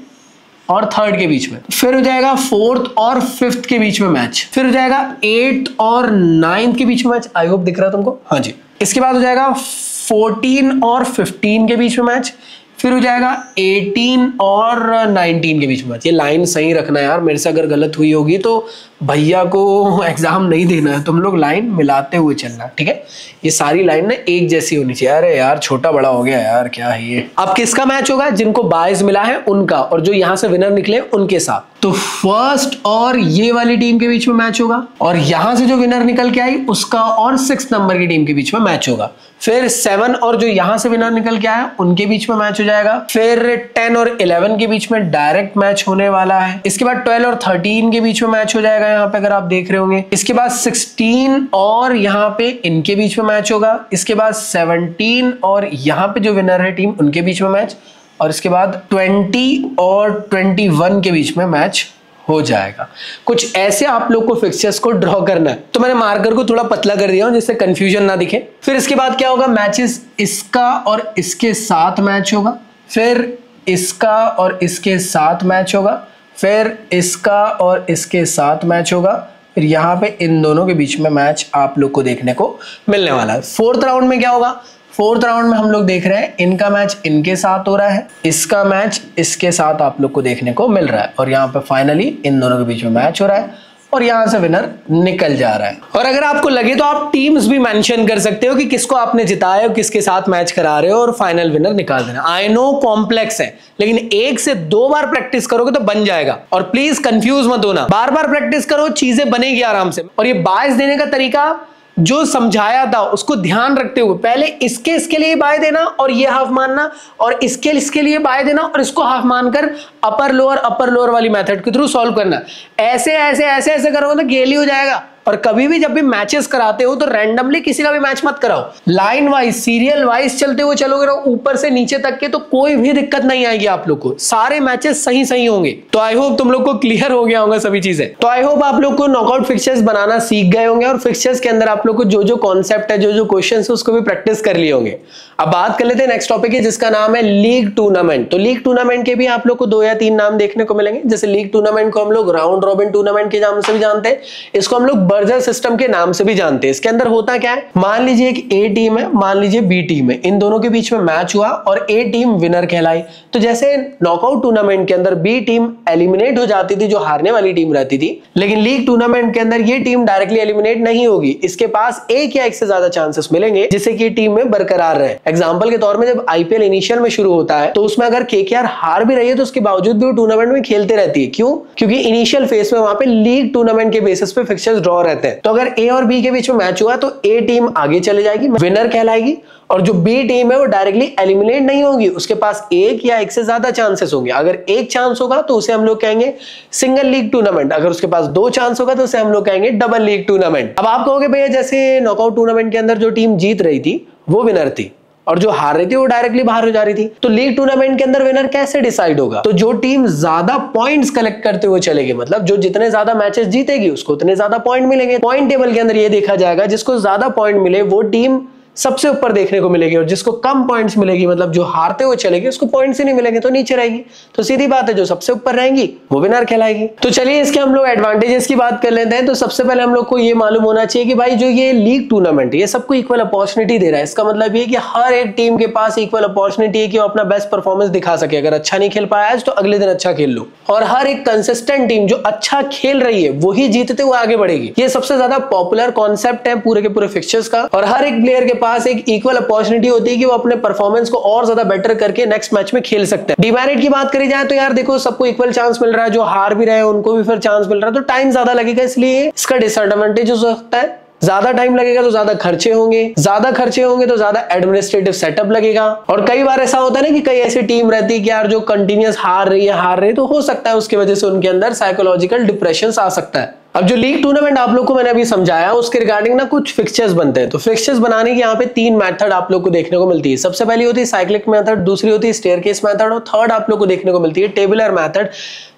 और थर्ड के बीच में, फिर हो जाएगा फोर्थ और फिफ्थ के बीच में मैच, फिर हो जाएगा 8 और 9 के बीच में मैच। आई होप दिख रहा है तुमको, हाँ जी। इसके बाद हो जाएगा 14 और 15 के बीच में मैच, फिर हो जाएगा 18 और 19 के बीच में मैच। ये लाइन सही रखना है यार, मेरे से अगर गलत हुई होगी तो भैया को एग्जाम नहीं देना है, तुम लोग लाइन मिलाते हुए चलना, ठीक है। ये सारी लाइन ना एक जैसी होनी चाहिए। अरे यार छोटा बड़ा हो गया यार, क्या है ये। अब किसका मैच होगा, जिनको बायस मिला है उनका, और जो यहां से विनर निकले उनके साथ। तो फर्स्ट और ये वाली टीम के बीच में मैच होगा, और यहां से जो विनर निकल के आई उसका और 6 नंबर की टीम के बीच में मैच होगा। फिर 7 और जो यहां से विनर निकल के आया उनके बीच में मैच हो जाएगा। फिर 10 और 11 के बीच में डायरेक्ट मैच होने वाला है। इसके बाद 12 और 13 के बीच में मैच हो जाएगा, यहाँ पे अगर आप देख रहे होंगे। इसके बाद 16 और यहाँ पे इनके बीच में मैच होगा। इसके बाद 17 और यहाँ पे जो विनर है टीम उनके बीच में मैच, और इसके बाद 20 और 21 के बीच में मैच हो जाएगा। कुछ ऐसे आप लोग को फिक्सचर्स को ड्रॉ करना है। तो मैंने मार्कर को थोड़ा पतला कर दिया हूं जिससे कंफ्यूजन ना दिखे। फिर इसके बाद क्या होगा, मैचेस इसका और इसके साथ मैच होगा, फिर इसका और इसके साथ मैच होगा, फिर इसका और इसके साथ मैच होगा, फिर यहाँ पे इन दोनों के बीच में मैच आप लोग को देखने को मिलने वाला है। फोर्थ राउंड में क्या होगा, फोर्थ राउंड में हम लोग देख रहे हैं इनका मैच इनके साथ हो रहा है, इसका मैच इसके साथ आप लोग को देखने को मिल रहा है, और यहाँ पे फाइनली इन दोनों के बीच में मैच हो रहा है और यहाँ से विनर निकल जा रहा है। और अगर आपको लगे तो आप टीम्स भी मेंशन कर सकते हो कि किसको आपने जिताया और किसके साथ मैच करा रहे हो, और फाइनल विनर निकाल देना। आई नो कॉम्प्लेक्स है, लेकिन 1 से 2 बार प्रैक्टिस करोगे तो बन जाएगा। और प्लीज कंफ्यूज मत होना, बार बार प्रैक्टिस करो, चीजें बनेगी आराम से। और ये बायस देने का तरीका जो समझाया था उसको ध्यान रखते हुए, पहले इसके लिए बाय देना और ये हाफ मानना, और इसके लिए बाय देना और इसको हाफ मानकर अपर लोअर वाली मेथड के थ्रू सॉल्व करना। ऐसे ऐसे ऐसे ऐसे करोगे तो गेली हो जाएगा। और कभी भी जब भी मैचेस कराते हो तो रैंडमली किसी का भी मैच मत कराओ, लाइन वाइज सीरियल वाइज चलते हुए चलोगे ना ऊपर से नीचे तक के, तो कोई भी दिक्कत नहीं आएगी आप लोग को, सारे मैचेस सही होंगे। तो आई होप तुम लोग को क्लियर हो गया होगा सभी चीजें। तो आई होप आप लोग को नॉकआउट फिक्सचर्स बनाना सीख गए होंगे, और फिक्सचर्स के अंदर आप लोग को जो जो कॉन्सेप्ट है, जो जो क्वेश्चन है, उसको भी प्रैक्टिस कर लिए होंगे। अब बात कर लेते हैं नेक्स्ट टॉपिक की, जिसका नाम है लीग टूर्नामेंट। तो लीग टूर्नामेंट के भी आप लोग को 2 या 3 नाम देखने को मिलेंगे। जैसे लीग टूर्नामेंट को हम लोग राउंड रॉबिन टूर्नामेंट के नाम से भी जानते हैं, इसको हम लोग बर्जर सिस्टम के नाम से भी जानते हैं। इसके अंदर होता क्या है, मान लीजिए एक ए टीम है, मान लीजिए बी टीम है, इन दोनों के बीच में मैच हुआ और ए टीम विनर कहलाई। तो जैसे नॉकआउट टूर्नामेंट के अंदर बी टीम एलिमिनेट हो जाती थी, जो हारने वाली टीम रहती थी, लेकिन लीग टूर्नामेंट के अंदर ये टीम डायरेक्टली एलिमिनेट नहीं होगी, इसके पास एक या एक से ज्यादा चांसेस मिलेंगे जिससे कि टीम में बरकरार रहे। एग्जांपल के तौर में जब आईपीएल इनिशियल में शुरू होता है तो उसमें अगर केकेआर हार भी रही है तो उसके बावजूद भी वो टूर्नामेंट में खेलते रहती है। क्यों? क्योंकि इनिशियल फेज में वहां पे लीग टूर्नामेंट के बेसिस पे फिक्सचर्स ड्रॉ रहते हैं। तो अगर ए और बी के बीच में मैच हुआ तो ए टीम आगे चले जाएगी, विनर कहलाएगी, और जो बी टीम है वो डायरेक्टली एलिमिनेट नहीं होगी, उसके पास एक या एक से ज्यादा चांसेस होंगे। अगर एक चांस होगा तो उसे हम लोग कहेंगे सिंगल लीग टूर्नामेंट, अगर उसके पास 2 चांस होगा तो उसे हम लोग कहेंगे डबल लीग टूर्नामेंट। अब आप कहोगे भैया जैसे नॉकआउट टूर्नामेंट के अंदर जो टीम जीत रही थी वो विनर थी और जो हार रही थी वो डायरेक्टली बाहर हो जा रही थी, तो लीग टूर्नामेंट के अंदर विनर कैसे डिसाइड होगा? तो जो टीम ज्यादा पॉइंट्स कलेक्ट करते हुए चलेगी, मतलब जो जितने ज्यादा मैचेस जीतेगी उसको उतने ज्यादा पॉइंट मिलेंगे। पॉइंट टेबल के अंदर ये देखा जाएगा जिसको ज्यादा पॉइंट मिले वो टीम सबसे ऊपर देखने को मिलेगी, और जिसको कम पॉइंट्स मिलेगी, मतलब जो हारते हुए चलेगी उसको पॉइंट्स ही नहीं मिलेंगे तो नीचे रहेगी। तो सीधी बात है, जो सबसे ऊपर रहेंगी वो विनर कहलाएगी। तो चलिए इसके हम लोग एडवांटेजेस की बात कर लेते हैं। तो सबसे पहले हम लोग को ये मालूम होना चाहिए कि भाई जो ये लीग टूर्नामेंट ये सबको इक्वल अपॉर्चुनिटी दे रहा है। इसका मतलब ये कि हर एक टीम के पास इक्वल अपॉर्चुनिटी है कि वो अपना बेस्ट परफॉर्मेंस दिखा सके। अगर अच्छा नहीं खेल पाया आज तो अगले दिन अच्छा खेल लो, और हर एक कंसिस्टेंट टीम जो अच्छा खेल रही है वही जीतते हुए आगे बढ़ेगी। ये सबसे ज्यादा पॉपुलर कॉन्सेप्ट है पूरे के पूरे फिक्चर्स का, और हर एक प्लेयर के पास एक इक्वल अपॉर्चुनिटी होती है कि वो अपने परफॉर्मेंस को और ज्यादा बेटर करके नेक्स्ट मैच में खेल सकते हैं। डिमेरिट की बात करी जाए तो यार देखो, सबको इक्वल चांस मिल रहा है, जो हार भी रहे हैं उनको भी फिर चांस मिल रहा है, तो टाइम ज्यादा लगेगा, इसलिए इसका डिसएडवांटेज हो सकता है। ज्यादा टाइम लगेगा तो ज्यादा खर्चे होंगे, ज्यादा खर्चे होंगे तो ज्यादा एडमिनिस्ट्रेटिव सेटअप लगेगा। और कई बार ऐसा होता है ना कि कई ऐसी टीम रहती है कि यार जो कंटिन्यूअस हार रही है तो हो सकता है उसकी वजह से उनके अंदर साइकोलॉजिकल डिप्रेशन आ सकता है। अब जो लीग टूर्नामेंट आप लोग को मैंने अभी समझाया उसके रिगार्डिंग ना कुछ फिक्चर्स बनते हैं। तो फिक्चर्स बनाने की यहाँ पे 3 मेथड आप लोग को देखने को मिलती है। सबसे पहली होती है साइक्लिक मेथड, दूसरी होती है स्टेयरकेस मेथड, और थर्ड आप लोग को देखने को मिलती है टेबुलर मेथड।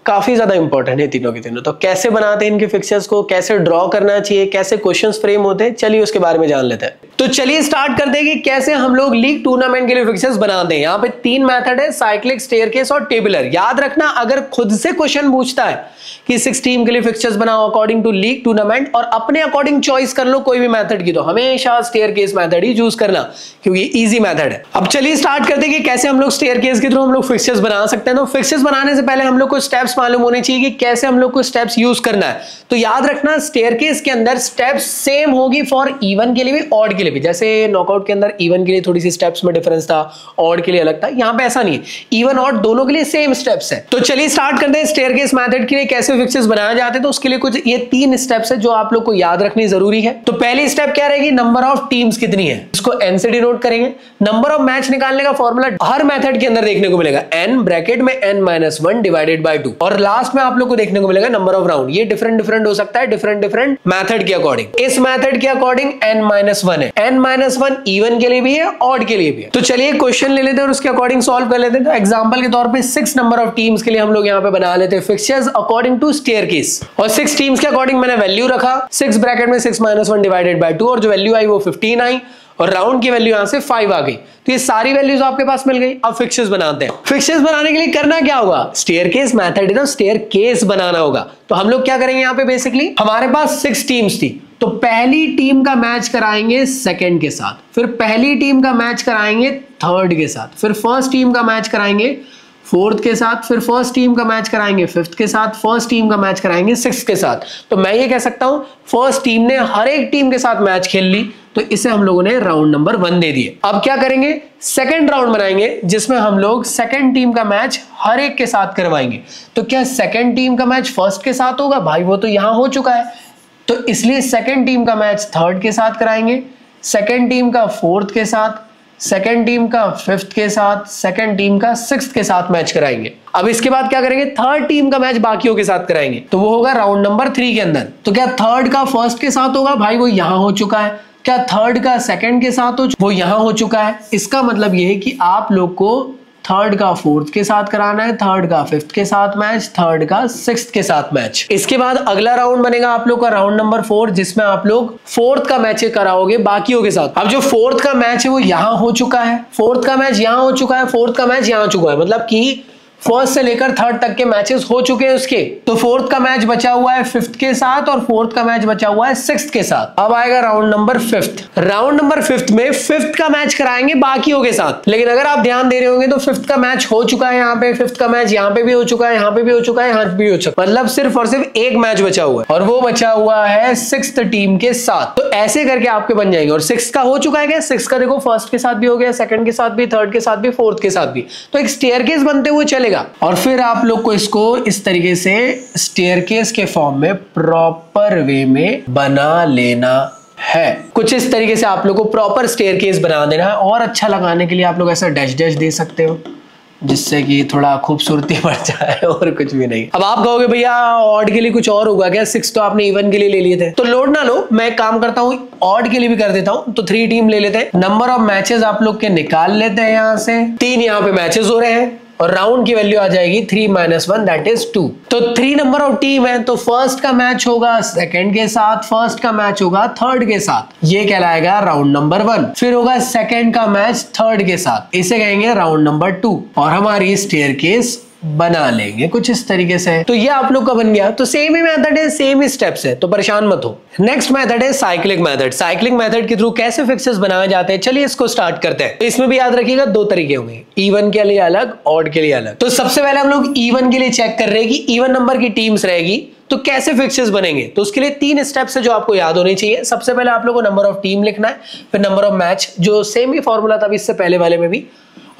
काफी ज्यादा इंपॉर्टेंट है तीनों के तीनों। तो कैसे बनाते हैं इनके फिक्चर्स को, कैसे ड्रॉ करना चाहिए, कैसे क्वेश्चंस फ्रेम होते हैं, चलिए उसके बारे में जान लेते हैं। तो चलिए स्टार्ट करते हैं कि कैसे हम लोग लीग टूर्नामेंट के लिए फिक्चर्स बनाते हैं। यहाँ पे 3 मेथड है, साइक्लिक, स्टेयरकेस और टेबुलर। याद रखना, अगर खुद से क्वेश्चन पूछता है कि 6 टीम के लिए फिक्चर्स बनाओ अकॉर्डिंग टू लीग टूर्नामेंट और अपने अकॉर्डिंग चॉइस कर लो कोई भी मेथड की, तो हमेशा स्टेयरकेस मेथड ही चूज करना क्योंकि इजी मेथड है। अब चलिए स्टार्ट करते हैं कि कैसे हम लोग स्टेयरकेस के थ्रू हम लोग फिक्चर्स बना सकते हैं। तो फिक्चर्स बनाने से पहले हम लोग को स्टेप्स मालूम होने चाहिए कि कैसे हम लोग को स्टेप्स यूज करना है। तो याद रखना, स्टेयरकेस के अंदर स्टेप्स सेम होगी फॉर इवन के लिए भी ऑड के लिए भी। जैसे नॉकआउट के अंदर इवन के लिए थोड़ी सी स्टेप्स में डिफरेंस था, ऑड के लिए अलग था, यहाँ पे ऐसा नहीं है, इवन ऑड दोनों के लिए सेम स्टेप्स है। तो चलिए स्टार्ट करते हैं स्टेयरकेस मेथड के लिए कैसे फिक्चर्स बनाए जाते हैं। तो उसके लिए कुछ ये 3 स्टेप्स है जो आप लोग को याद रखनी जरूरी है। तो पहली स्टेप क्या रहेगी, नंबर ऑफ टीम्स कितनी है, इसको n से डिनोट करेंगे। नंबर ऑफ मैच निकालने का फॉर्मूला हर मेथड के अंदर देखने को मिलेगा, n ब्रैकेट में n-1 डिवाइडेड बाय 2, और लास्ट में आप लोग को देखने को मिलेगा नंबर ऑफ राउंड। ये डिफरेंट हो सकता है डिफरेंट मेथड के अकॉर्डिंग। इस मेथड के अकॉर्डिंग n-1 है, n-1 इवन के लिए भी है, ऑड के लिए भी है। तो चलिए क्वेश्चन ले लेते हैं और उसके अकॉर्डिंग सॉल्व कर लेते हैं। तो एग्जांपल के तौर पे 6 नंबर ऑफ टीम्स के लिए हम लोग यहाँ पे बना लेते हैं फिक्चर्स अकॉर्डिंग टू स्टेयरकेस, और 6 टीम्स के अकॉर्डिंग मैंने वैल्यू रखा 6 ब्रैकेट में 6-1 डिवाइडेड बाय 2, और जो वैल्यू आई वो 15 आई, और राउंड की वैल्यू यहां से 5 आ गई। तो ये सारी वैल्यूज आपके पास मिल गई। अब फिक्चर्स बनाते हैं। फिक्चर्स बनाने के लिए करना क्या होगा, स्टेयरकेस मेथड है तो स्टेयरकेस बनाना होगा। तो हम लोग क्या करेंगे, यहाँ पे बेसिकली हमारे पास 6 टीम्स थी, तो पहली टीम का मैच कराएंगे सेकंड के साथ, फिर पहली टीम का मैच कराएंगे थर्ड के साथ, फिर फर्स्ट टीम का मैच कराएंगे फोर्थ के साथ, फिर फर्स्ट टीम का मैच कराएंगे फिफ्थ के साथ, फर्स्ट टीम का मैच कराएंगे सिक्स्थ के साथ। तो मैं ये कह सकता हूं फर्स्ट टीम ने हर एक टीम के साथ मैच खेल ली, तो इसे हम लोगों ने राउंड नंबर 1 दे दिए। अब क्या करेंगे, सेकंड राउंड बनाएंगे जिसमें हम लोग सेकंड टीम का मैच हर एक के साथ करवाएंगे। तो क्या सेकंड टीम का मैच फर्स्ट के साथ होगा, भाई वो तो यहां हो चुका है, तो इसलिए सेकंड टीम का मैच थर्ड के साथ कराएंगे, सेकंड टीम का फोर्थ के साथ, सेकंड टीम का फिफ्थ के साथ, सेकंड टीम का सिक्स्थ के साथ मैच कराएंगे। अब इसके बाद क्या करेंगे, थर्ड टीम का मैच बाकियों के साथ कराएंगे, तो वो होगा राउंड नंबर 3 के अंदर। तो क्या थर्ड का फर्स्ट के साथ होगा, भाई वो यहां हो चुका है। क्या थर्ड का सेकंड के साथ हो, वो यहां हो चुका है। इसका मतलब यह है कि आप लोग को थर्ड का फोर्थ के साथ कराना है, थर्ड का फिफ्थ के साथ मैच, थर्ड का सिक्स्थ के साथ मैच। इसके बाद अगला राउंड बनेगा आप लोग का राउंड नंबर 4, जिसमें आप लोग फोर्थ का मैच कराओगे बाकियों के साथ। अब जो फोर्थ का मैच है वो यहां हो चुका है, फोर्थ का मैच यहां हो चुका है, फोर्थ का मैच यहां हो चुका है, मतलब कि फर्स्ट से लेकर थर्ड तक के मैचेस हो चुके हैं उसके। तो फोर्थ का मैच बचा हुआ है फिफ्थ के साथ और फोर्थ का मैच बचा हुआ है सिक्स्थ के साथ। अब आएगा राउंड नंबर 5। राउंड नंबर 5 में फिफ्थ का मैच कराएंगे बाकियों के साथ। लेकिन अगर आप ध्यान दे रहे होंगे तो फिफ्थ का मैच हो चुका है, यहाँ पे फिफ्थ का मैच यहाँ पे भी हो चुका है, यहाँ पे भी हो चुका है, यहाँ पे भी हो चुका है, मतलब सिर्फ और सिर्फ एक मैच बचा हुआ है और वो बचा हुआ है सिक्स्थ टीम के साथ। तो ऐसे करके आपके बन जाएंगे। और सिक्स्थ का हो चुका है क्या, सिक्स्थ का देखो फर्स्ट के साथ भी हो गया, सेकंड के साथ भी, थर्ड के साथ भी, फोर्थ के साथ भी। तो एक स्टेयरकेस बनते हुए चलेगा। और फिर आप लोग को इसको इस तरीके से स्टेयरकेस के फॉर्म में प्रॉपर वे में बना लेना है। कुछ इस तरीके से आप लोग को प्रॉपर स्टेयरकेस बना देना है। और अच्छा लगाने के लिए आप लोग ऐसा डैश डैश दे सकते हो जिससे कि थोड़ा खूबसूरती बढ़ जाए, और कुछ भी नहीं। अब आप कहोगे भैया ऑड के लिए कुछ और होगा क्या, 6 तो आपने इवन के लिए ले लिए थे। तो लोड ना लो, मैं एक काम करता हूँ ऑड के लिए भी कर देता हूँ। तो 3 टीम ले लेते हैं, नंबर ऑफ मैचेस आप लोग के निकाल लेते हैं। यहाँ से 3 यहाँ पे मैचेस हो रहे हैं, और राउंड की वैल्यू आ जाएगी 3 - 1 दैट इज 2। तो 3 नंबर ऑफ टीम है, तो फर्स्ट का मैच होगा सेकंड के साथ, फर्स्ट का मैच होगा थर्ड के साथ, ये कहलाएगा राउंड नंबर 1। फिर होगा सेकंड का मैच थर्ड के साथ, इसे कहेंगे राउंड नंबर 2 और हमारी स्टेयरकेस बना लेंगे कुछ इस तरीके से। तो ये आप लोग का बन गया। तो सेम ही मेथड है, सेम ही स्टेप्स है, तो परेशान मत हो। नेक्स्ट मेथड है साइक्लिक मेथड। साइक्लिक मेथड के थ्रू कैसे फिक्सेस बनाए जाते हैं, चलिए इसको स्टार्ट करते हैं। तो इसमें भी याद रखिएगा 2 तरीके होंगे, इवन के लिए अलग, ऑड के लिए अलग। तो सबसे पहले हम लोग इवन के लिए चेक कर रहे हैं कि इवन नंबर की टीम्स रहेगी तो कैसे फिक्सेस बनेंगे। तो उसके लिए 3 स्टेप्स है जो आपको याद होने चाहिए। सबसे पहले आप लोगों को नंबर ऑफ टीम लिखना है, फिर नंबर ऑफ मैच जो सेम ही फॉर्मूला था इससे पहले वाले में भी,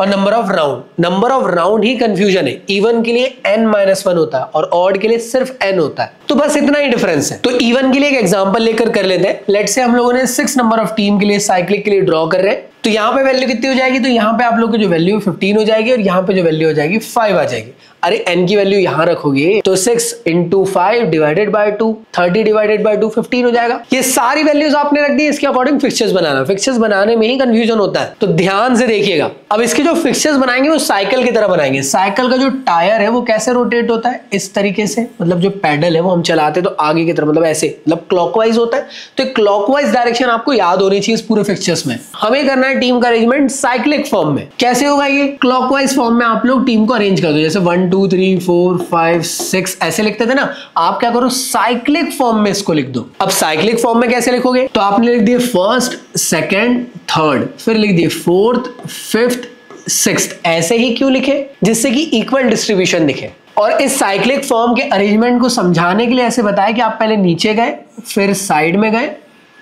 और number of round. Number of round he confusion है, इवन के लिए n-1 होता है और ऑड के लिए सिर्फ n होता है, तो बस इतना ही डिफरेंस है। तो इवन के लिए एक एग्जांपल लेकर कर लेते हैं। लेट्स से हम लोगों ने 6 नंबर ऑफ टीम के लिए साइक्लिक के लिए ड्रॉ कर रहे हैं। तो यहाँ पे वैल्यू कितनी हो जाएगी, तो यहाँ पे आप लोग की जो वैल्यू 15 हो जाएगी और यहाँ पे जो वैल्यू हो जाएगी 5 आ जाएगी। अरे n की वैल्यू यहां रखोगे तो 6 × 5 डिवाइडेड बाय 2, 30 डिवाइडेड बाय 2 15 हो जाएगा। ये सारी वैल्यूज आपने रख दी, इसके अकॉर्डिंग फिक्सचर्स बनाना। फिक्सचर्स बनाने में ही कंफ्यूजन होता है, तो ध्यान से देखिएगा। अब इसके जो फिक्सचर्स बनाएंगे वो साइकिल की तरह बनाएंगे। साइकिल का जो टायर है वो कैसे रोटेट होता है, इस तरीके से, मतलब जो पैडल है वो हम चलाते तो आगे की तरफ, मतलब ऐसे, मतलब क्लॉकवाइज होता है। तो क्लॉकवाइज डायरेक्शन आपको याद होनी चाहिए इस पूरे फिक्सचर्स में। हमें करना है टीम का अरेंजमेंट साइक्लिक फॉर्म में। कैसे होगा ये, क्लॉकवाइज फॉर्म में आप लोग टीम को अरेंज कर दो, जैसे 1 2 3 4 5 6 ऐसे लिखते थे ना, आप क्या करो साइक्लिक फॉर्म में इसको लिख दो। अब साइक्लिक फॉर्म में कैसे लिखोगे, तो आपने लिख दिए फर्स्ट, सेकंड, थर्ड, फिर लिख दिए फोर्थ, फिफ्थ, सिक्स्थ। ऐसे ही क्यों लिखे, जिससे कि इक्वल डिस्ट्रीब्यूशन दिखे। और इस साइक्लिक फॉर्म के अरेंजमेंट को समझाने के लिए ऐसे बताया कि आप पहले नीचे गए, फिर साइड में गए,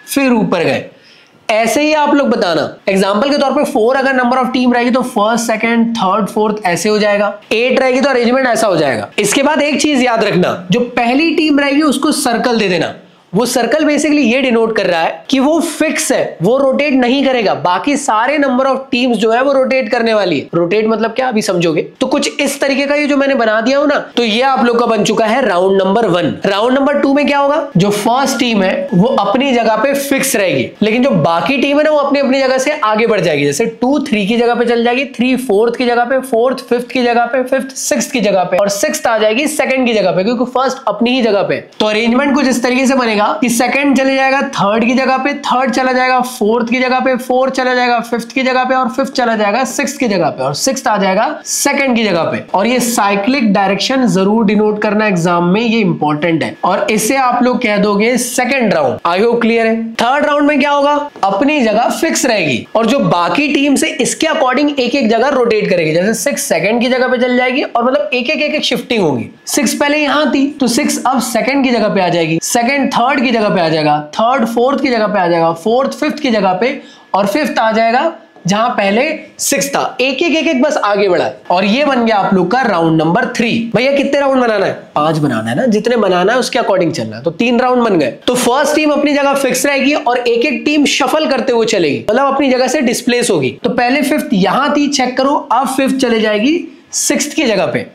फिर ऊपर गए, ऐसे ही आप लोग बताना। एग्जांपल के तौर पे 4 अगर नंबर ऑफ टीम रहेगी तो फर्स्ट, सेकंड, थर्ड, फोर्थ ऐसे हो जाएगा। 8 रहेगी तो अरेंजमेंट ऐसा हो जाएगा। इसके बाद एक चीज याद रखना, जो पहली टीम रहेगी उसको सर्कल दे देना। वो सर्कल बेसिकली ये डिनोट कर रहा है कि वो फिक्स है, वो रोटेट नहीं करेगा। बाकी सारे नंबर ऑफ टीम्स जो है वो रोटेट करने वाली है। रोटेट मतलब क्या, अभी समझोगे। तो कुछ इस तरीके का ये जो मैंने बना दिया हूं ना, तो ये आप लोग का बन चुका है राउंड नंबर 1। राउंड नंबर 2 में क्या होगा, जो फर्स्ट टीम है वो अपनी जगह पे फिक्स रहेगी, लेकिन जो बाकी टीम है ना वो अपनी अपनी जगह से आगे बढ़ जाएगी। जैसे 2 3 की जगह पे चल जाएगी, 3 4th की जगह पे, 4th 5th की जगह पे, 5th 6th की जगह पे, और 6th आ जाएगी 2nd की जगह पे, क्योंकि फर्स्ट अपनी ही जगह पे। तो अरेंजमेंट कुछ इस तरीके से बनेगा कि सेकंड चले जाएगा थर्ड की जगह पे, थर्ड चला जाएगा फोर्थ की जगह पे, फोर्थ चला जाएगा फिफ्थ की जगह पे, और फिफ्थ चला जाएगा सिक्स्थ की जगह पे, और सिक्स्थ आ जाएगा सेकंड की जगह पे। और ये साइक्लिक डायरेक्शन जरूर डिनोट करना एग्जाम में, ये इंपॉर्टेंट है। और इसे आप लोग कह दोगे second round. I hope clear है। थर्ड राउंड में क्या होगा, अपनी जगह फिक्स रहेगी और जो बाकी टीम से इसके अकॉर्डिंग एक एक जगह रोटेट करेगी। जैसे 6 सेकंड की जगह पे चल जाएगी और मतलब एक एक शिफ्टिंग होगी। 6 पहले यहां थी तो 6 अब सेकंड की जगह पे आ जाएगी, सेकंड थर्ड की जगह पे आ जाएगा, थर्ड फोर्थ की जगह पे आ जाएगा, फोर्थ फिफ्थ की जगह पे, और फिफ्थ आ जाएगा जहां पहले 6 था। एक एक बस आगे बढ़ा है। और ये बन गया आप लोग का राउंड नंबर 3। भैया कितने राउंड बनाना है, 5 बनाना है ना, जितने बनाना है उसके अकॉर्डिंग चलना है। तो 3 राउंड बन गए। तो फर्स्ट टीम अपनी जगह फिक्स रहेगी और एक एक टीम शफल करते हुए चलेगी, मतलब अपनी जगह से डिस्प्लेस होगी। तो पहले फिफ्थ यहां थी, चेक करो, अब फिफ्थ चले जाएगी 6th की जगह पे,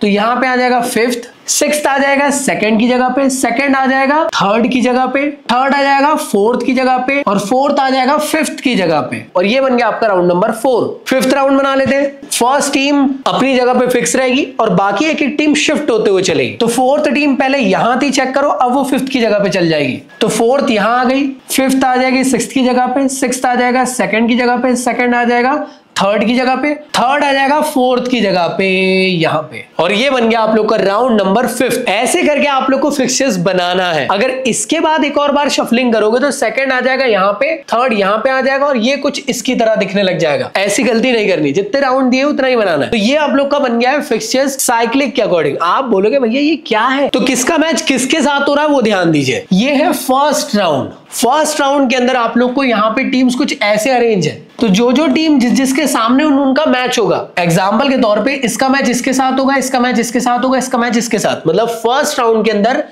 तो यहां पे आ जाएगा फिफ्थ, सिक्स्थ आ जाएगा सेकंड की जगह पे, सेकंड आ जाएगा थर्ड की जगह पे, थर्ड आ जाएगा फोर्थ की जगह पे, और फोर्थ आ जाएगा फिफ्थ की जगह पे। और ये बन गया आपका राउंड नंबर 4। फिफ्थ राउंड बना लेते हैं। फर्स्ट टीम अपनी जगह पे फिक्स रहेगी और बाकी एक एक टीम शिफ्ट होते हुए चलेगी। तो फोर्थ टीम पहले यहां थी, चेक करो, अब वो फिफ्थ की जगह पे चल जाएगी। तो फोर्थ यहां आ गई, फिफ्थ आ जाएगी सिक्स्थ की जगह पे, सिक्स्थ आ जाएगा सेकंड की जगह पे, सेकंड आ जाएगा थर्ड की जगह पे, थर्ड आ जाएगा फोर्थ की जगह पे, यहां पे। और ये बन गया आप लोग का राउंड नंबर 5। ऐसे करके आप लोग को फिक्सेस बनाना है। अगर इसके बाद एक और बार शफलिंग करोगे तो सेकंड आ जाएगा यहां पे, थर्ड यहां पे आ जाएगा, और ये कुछ इसकी तरह दिखने लग जाएगा। ऐसी गलती नहीं करनी, जितने राउंड दिए उतना ही बनाना है। तो ये आप लोग का बन गया है फिक्सचर्स साइक्लिक के अकॉर्डिंग। आप बोलोगे भैया ये क्या है, तो किसका मैच किसके साथ हो रहा है वो ध्यान दीजिए। ये है फर्स्ट राउंड। फर्स्ट राउंड के अंदर आप लोग को यहाँ पे टीम्स कुछ ऐसे अरेंज है, तो जो टीम जिसके सामने उनका मैच होगा। एग्जांपल के तौर पे इसका मैच इसके साथ होगा, इसका मैच इसके साथ होगा, इसका मैच इसके साथ। मतलब फर्स्ट राउंड के अंदर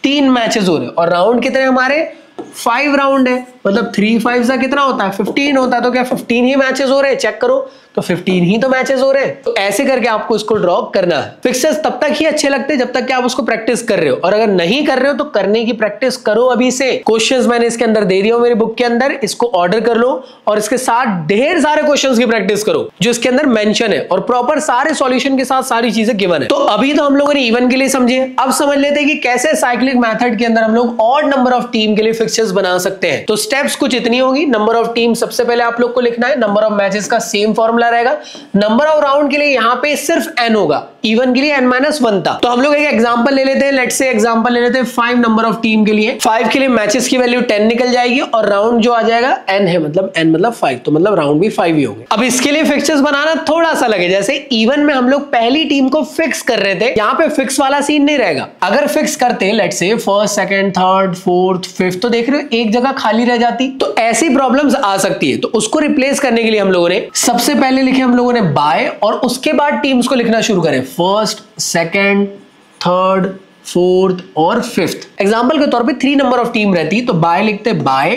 3 मैचेस हो रहे हैं। और राउंड कितने हमारे 5 राउंड है, मतलब 3 5 कितना होता है 15 होता है। तो क्या 15 ही मैचेस हो रहे हैं, चेक करो। तो 15 ही तो मैचेस हो रहे हैं। तो ऐसे करके आपको इसको ड्रॉ करना है। फिक्सर्स तब तक ही अच्छे लगते हैं जब तक कि आप उसको प्रैक्टिस कर रहे हो, और अगर नहीं कर रहे हो तो करने की प्रैक्टिस करो अभी से। क्वेश्चंस मैंने इसके अंदर दे दिया मेरी बुक के अंदर, इसको ऑर्डर कर लो और इसके साथ ढेर सारे क्वेश्चंस की प्रैक्टिस करो जो इसके अंदर मेंशन है, और प्रॉपर सारे सॉल्यूशन के साथ सारी चीजें गिवन है। तो अभी तो हम लोगों ने इवन के लिए समझे, अब समझ लेते हैं कि कैसे साइक्लिक मेथड के अंदर हम लोग ऑड नंबर ऑफ टीम के लिए फिक्सर्स बना सकते हैं। तो स्टेप्स कुछ इतनी होगी। नंबर ऑफ टीम सबसे पहले आप लोग को लिखना है, नंबर ऑफ मैचेस का सेम फॉर्मूला रहेगा, नंबर ऑफ राउंड के लिए यहां पे सिर्फ n होगा, इवन के लिए n-1 था। तो हम लोग एक एग्जांपल ले लेते हैं, लेट्स से एग्जांपल ले लेते हैं 5 नंबर ऑफ टीम के लिए। 5 के लिए मैचेस की वैल्यू 10 निकल जाएगी और राउंड जो आ जाएगा n है, मतलब n मतलब 5, तो मतलब राउंड भी 5 ही होंगे। अब इसके लिए फिक्सर्स बनाना थोड़ा सा लगे, जैसे इवन में हम लोग पहली टीम को फिक्स कर रहे थे, यहाँ पे फिक्स वाला सीन नहीं रहेगा। अगर फिक्स करते let's say first, second, third, fourth, fifth, तो देख रहे हो एक जगह खाली रह जाती, तो ऐसी प्रॉब्लम्स आ सकती है। तो उसको रिप्लेस करने के लिए हम लोगों ने सबसे पहले लिखे हम लोगों ने बाय, और उसके बाद टीम्स को लिखना शुरू करें, फर्स्ट, सेकंड, थर्ड, फोर्थ और फिफ्थ। एग्जांपल के तौर पे 3 नंबर ऑफ टीम रहती तो बाय लिखते बाय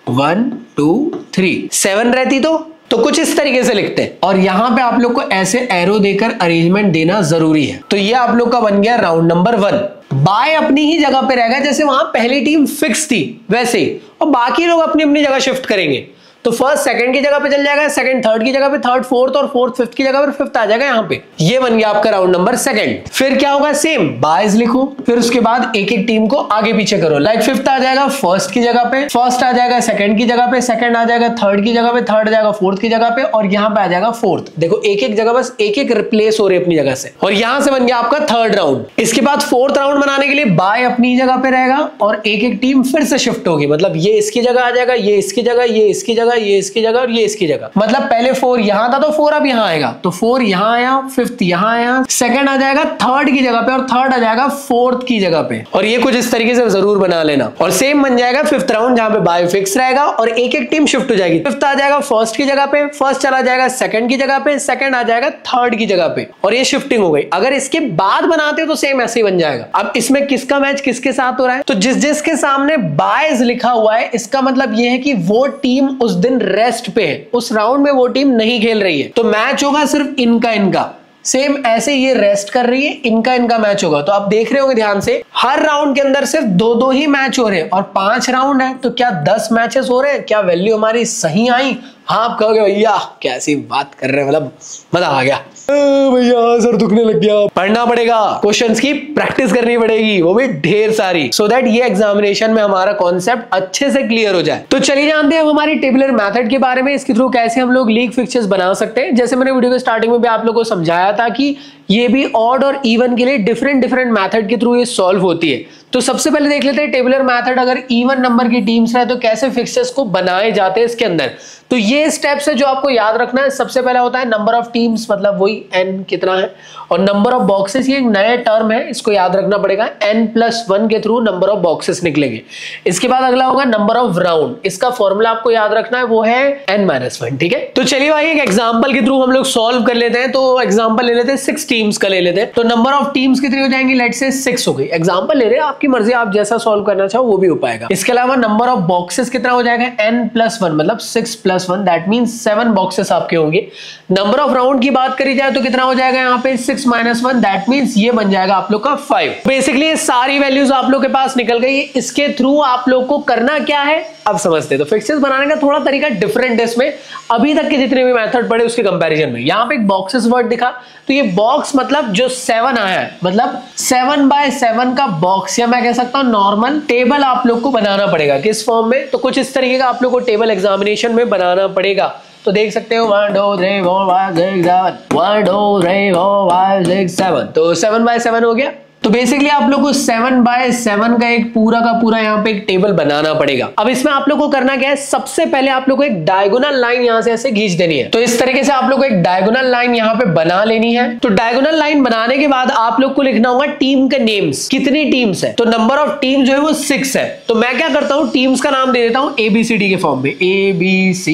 1 2 3। 7 रहती तो कुछ इस तरीके से लिखते हैं, और यहां पे आप लोग को ऐसे एरो देकर अरेंजमेंट देना जरूरी है। तो ये आप लोग का बन गया राउंड नंबर 1। बाय अपनी ही जगह पे रहेगा, जैसे वहां पहली टीम फिक्स थी वैसे ही, और बाकी लोग अपनी अपनी जगह शिफ्ट करेंगे। तो फर्स्ट सेकंड की जगह पे चल जाएगा, सेकंड थर्ड की जगह पे थर्ड, फोर्थ, और फोर्थ फिफ्थ की जगह पे फिफ्थ आ जाएगा यहाँ पे। ये बन गया आपका राउंड नंबर 2। फिर क्या होगा, सेम बायज लिखो, फिर उसके बाद एक एक टीम को आगे पीछे करो। लाइक फिफ्थ आ जाएगा फर्स्ट की जगह पे, फर्स्ट आ जाएगा सेकंड की जगह पे, सेकंड आ जाएगा थर्ड की जगह पे, थर्ड आ जाएगा फोर्थ की जगह पे, और यहाँ पे आ जाएगा फोर्थ। देखो एक एक जगह बस एक एक रिप्लेस हो रही है अपनी जगह से, और यहां से बन गया आपका थर्ड राउंड। इसके बाद फोर्थ राउंड बनाने के लिए बाय अपनी जगह पे रहेगा और एक एक टीम फिर से शिफ्ट होगी, मतलब ये इसकी जगह आ जाएगा, ये इसकी जगह, ये इसकी जगह, ये इसकी जगह, ये इसकी जगह। मतलब पहले 4 यहां था तो 4 अब यहां आएगा, तो 4 यहां आया, फिफ्थ यहां आया, सेकंड आ जाएगा थर्ड की जगह पे, और थर्ड आ जाएगा फोर्थ की जगह पे। और ये कुछ इस तरीके से जरूर बना लेना। और सेम बन जाएगा फिफ्थ राउंड, जहां पे बाय फिक्स रहेगा और एक एक टीम शिफ्ट हो जाएगी। फिफ्थ आ जाएगा फर्स्ट की जगह पे, फर्स्ट चला जाएगा सेकंड की जगह पे, सेकंड आ जाएगा थर्ड की जगह पे, और ये शिफ्टिंग हो गई। अगर इसके बाद बनाते तो सेम ऐसे ही बन जाएगा। अब इसमें किसका मैच किसके साथ हो रहा है, तो जिस जिसके सामने बायज लिखा हुआ है, इसका मतलब यह है कि वो टीम उस दिन रेस्ट पे है, उस राउंड में वो टीम नहीं खेल रही है, तो मैच होगा सिर्फ इनका। सेम ऐसे ये रेस्ट कर रही है, इनका मैच होगा। तो आप देख रहे होंगे ध्यान से, हर राउंड के अंदर सिर्फ 2-2 ही मैच हो रहे हैं, और 5 राउंड है, तो क्या 10 मैचेस हो रहे हैं? क्या वैल्यू हमारी सही आई? हाँ, आप कहोगे भैया कैसी बात कर रहे हैं, मतलब मजा आ गया भैया, सर दुखने लग गया। पढ़ना पड़ेगा, क्वेश्चंस की प्रैक्टिस करनी पड़ेगी, वो भी ढेर सारी, सो दैट ये एग्जामिनेशन में हमारा कॉन्सेप्ट अच्छे से क्लियर हो जाए। तो चलिए जानते हैं हमारी टेबुलर मेथड के बारे में, इसके थ्रू कैसे हम लोग लीग फिक्चर्स बना सकते हैं। जैसे मैंने वीडियो के स्टार्टिंग में भी आप लोगों को समझाया था कि ये भी ऑड और इवन के लिए डिफरेंट मेथड के थ्रू ये सॉल्व होती है। तो सबसे पहले देख लेते हैं टेबुलर मेथड, अगर इवन नंबर की टीम्स रहे तो कैसे फिक्सर्स को बनाए जाते हैं इसके अंदर। तो ये स्टेप्स है जो आपको याद रखना है। सबसे पहला होता है नंबर ऑफ टीम्स, मतलब वही n कितना है, और नंबर ऑफ बॉक्सेस, ये एक नया टर्म है, इसको याद रखना पड़ेगा। n+1 के थ्रू नंबर ऑफ बॉक्सेस निकलेंगे। इसके बाद अगला होगा नंबर ऑफ राउंड, इसका फॉर्मूला आपको याद रखना है, वो है n-1, ठीक है। तो चलिए भाई एक एग्जांपल के थ्रू हम लोग सॉल्व कर लेते हैं। तो एग्जांपल ले लेते हैं 6 टीम्स का ले लेते हैं। तो नंबर ऑफ टीम्स कितनी हो जाएंगी, लेट्स से 6 हो गई। एग्जांपल ले रहे हैं, आपकी मर्जी, आप जैसा सॉल्व करना चाहो वो भी हो पाएगा। इसके अलावा नंबर ऑफ बॉक्सेस कितना हो जाएगा, n+1, मतलब 6+1, दैट मींस 7 बॉक्सेस आपके होंगे। नंबर ऑफ राउंड की बात करी जाए तो कितना हो जाएगा यहाँ पे 6-1, दैट मींस ये बन जाएगा आप लोग का 5। बेसिकली ये सारी वैल्यूज आप लोग के पास निकल गई। इसके थ्रू आप लोग को करना क्या है अब समझते हैं। तो फिक्सर्स बनाने का थोड़ा तरीका डिफरेंट है इसमें, अभी तक के जितने भी मेथड पढ़े उसके कंपैरिजन में। यहाँ पे एक बॉक्सेस वर्ड दिखा, तो ये बॉक्स मतलब जो 7 आया है, मतलब 7x7 का बॉक्स, या मैं कह सकता हूं नॉर्मल टेबल आप लोग को बनाना पड़ेगा। किस फॉर्म में, तो कुछ इस तरीके का आप लोग को टेबल एग्जामिनेशन में बनाना पड़ेगा। तो देख सकते हो 1 2 3 4 5 6 7, 1 2 3 4 5 6 7, तो 7x7 हो गया। तो बेसिकली आप लोग को 7x7 का एक पूरा का पूरा यहाँ पे एक टेबल बनाना पड़ेगा। अब इसमें आप लोग को करना क्या है, सबसे पहले आप लोग को एक डायगोनल लाइन यहाँ से ऐसे खींच देनी है। तो इस तरीके से आप लोग को एक डायगोनल लाइन यहाँ पे बना लेनी है। तो डायगोनल लाइन बनाने के बाद आप लोग को लिखना होगा टीम के नेम्स, कितनी टीम्स है। तो नंबर ऑफ टीम जो है वो 6 है। तो मैं क्या करता हूँ, टीम्स का नाम दे देता हूँ ABCD के फॉर्म में, ABCDEF।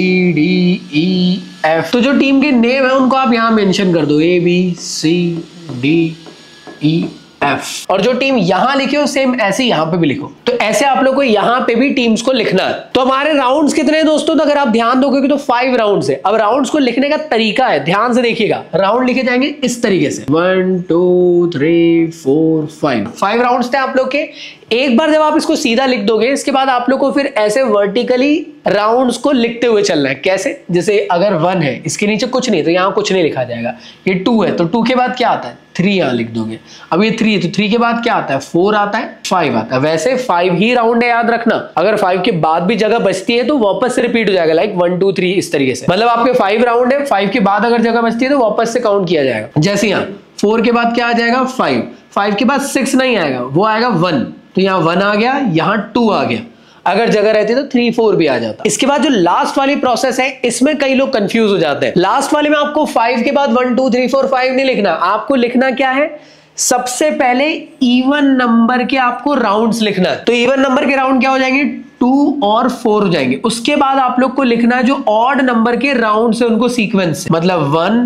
तो जो टीम के नेम है उनको आप यहाँ मेंशन कर दो, ABCDEF। और जो टीम यहां लिखे हो सेम ऐसे यहां पे भी लिखो। तो ऐसे आप लोग को यहाँ पे भी टीम्स को लिखना है। तो हमारे राउंड्स कितने हैं दोस्तों, तो अगर आप ध्यान दोगे तो 5 राउंड्स है। अब राउंड्स को लिखने का तरीका है, ध्यान से देखिएगा। राउंड लिखे जाएंगे इस तरीके से 1 2 3 4 5 राउंड्स थे आप लोग के। एक बार जब आप इसको सीधा लिख दोगे, इसके बाद आप लोग को फिर ऐसे वर्टिकली राउंड्स को लिखते हुए चलना है। कैसे, जैसे अगर 1 है, इसके नीचे कुछ नहीं तो यहाँ कुछ नहीं लिखा जाएगा। ये 2 है तो 2 के बाद क्या आता है, 3 यहाँ लिख दोगे। अब ये 3 है तो 3 के बाद क्या आता है, 4 आता है, 5 आता है। वैसे 5 ही राउंड है, याद रखना। अगर 5 के बाद भी जगह बचती है तो वापस से रिपीट हो जाएगा, लाइक 1 2 3 इस तरीके से। मतलब आपके 5 राउंड है, 5 के बाद अगर जगह बचती है तो वापस से काउंट किया जाएगा। जैसे यहाँ 4 के बाद क्या आ जाएगा, 5 के बाद 6 नहीं आएगा, वो आएगा 1, तो यहाँ 1 आ गया, यहाँ 2 आ गया। अगर जगह रहती तो 3 4 भी आ जाता। इसके बाद जो लास्ट वाली प्रोसेस है, इसमें कई लोग कंफ्यूज हो जाते हैं। लास्ट वाले में आपको 5 के बाद 1 2 3 4 5 नहीं लिखना, आपको लिखना क्या है, सबसे पहले इवन नंबर के आपको राउंड्स लिखना है। तो इवन नंबर के राउंड क्या हो जाएंगे, 2 और 4 हो जाएंगे। उसके बाद आप लोग को लिखना है जो ऑड नंबर के राउंड से उनको सीक्वेंस से, मतलब 1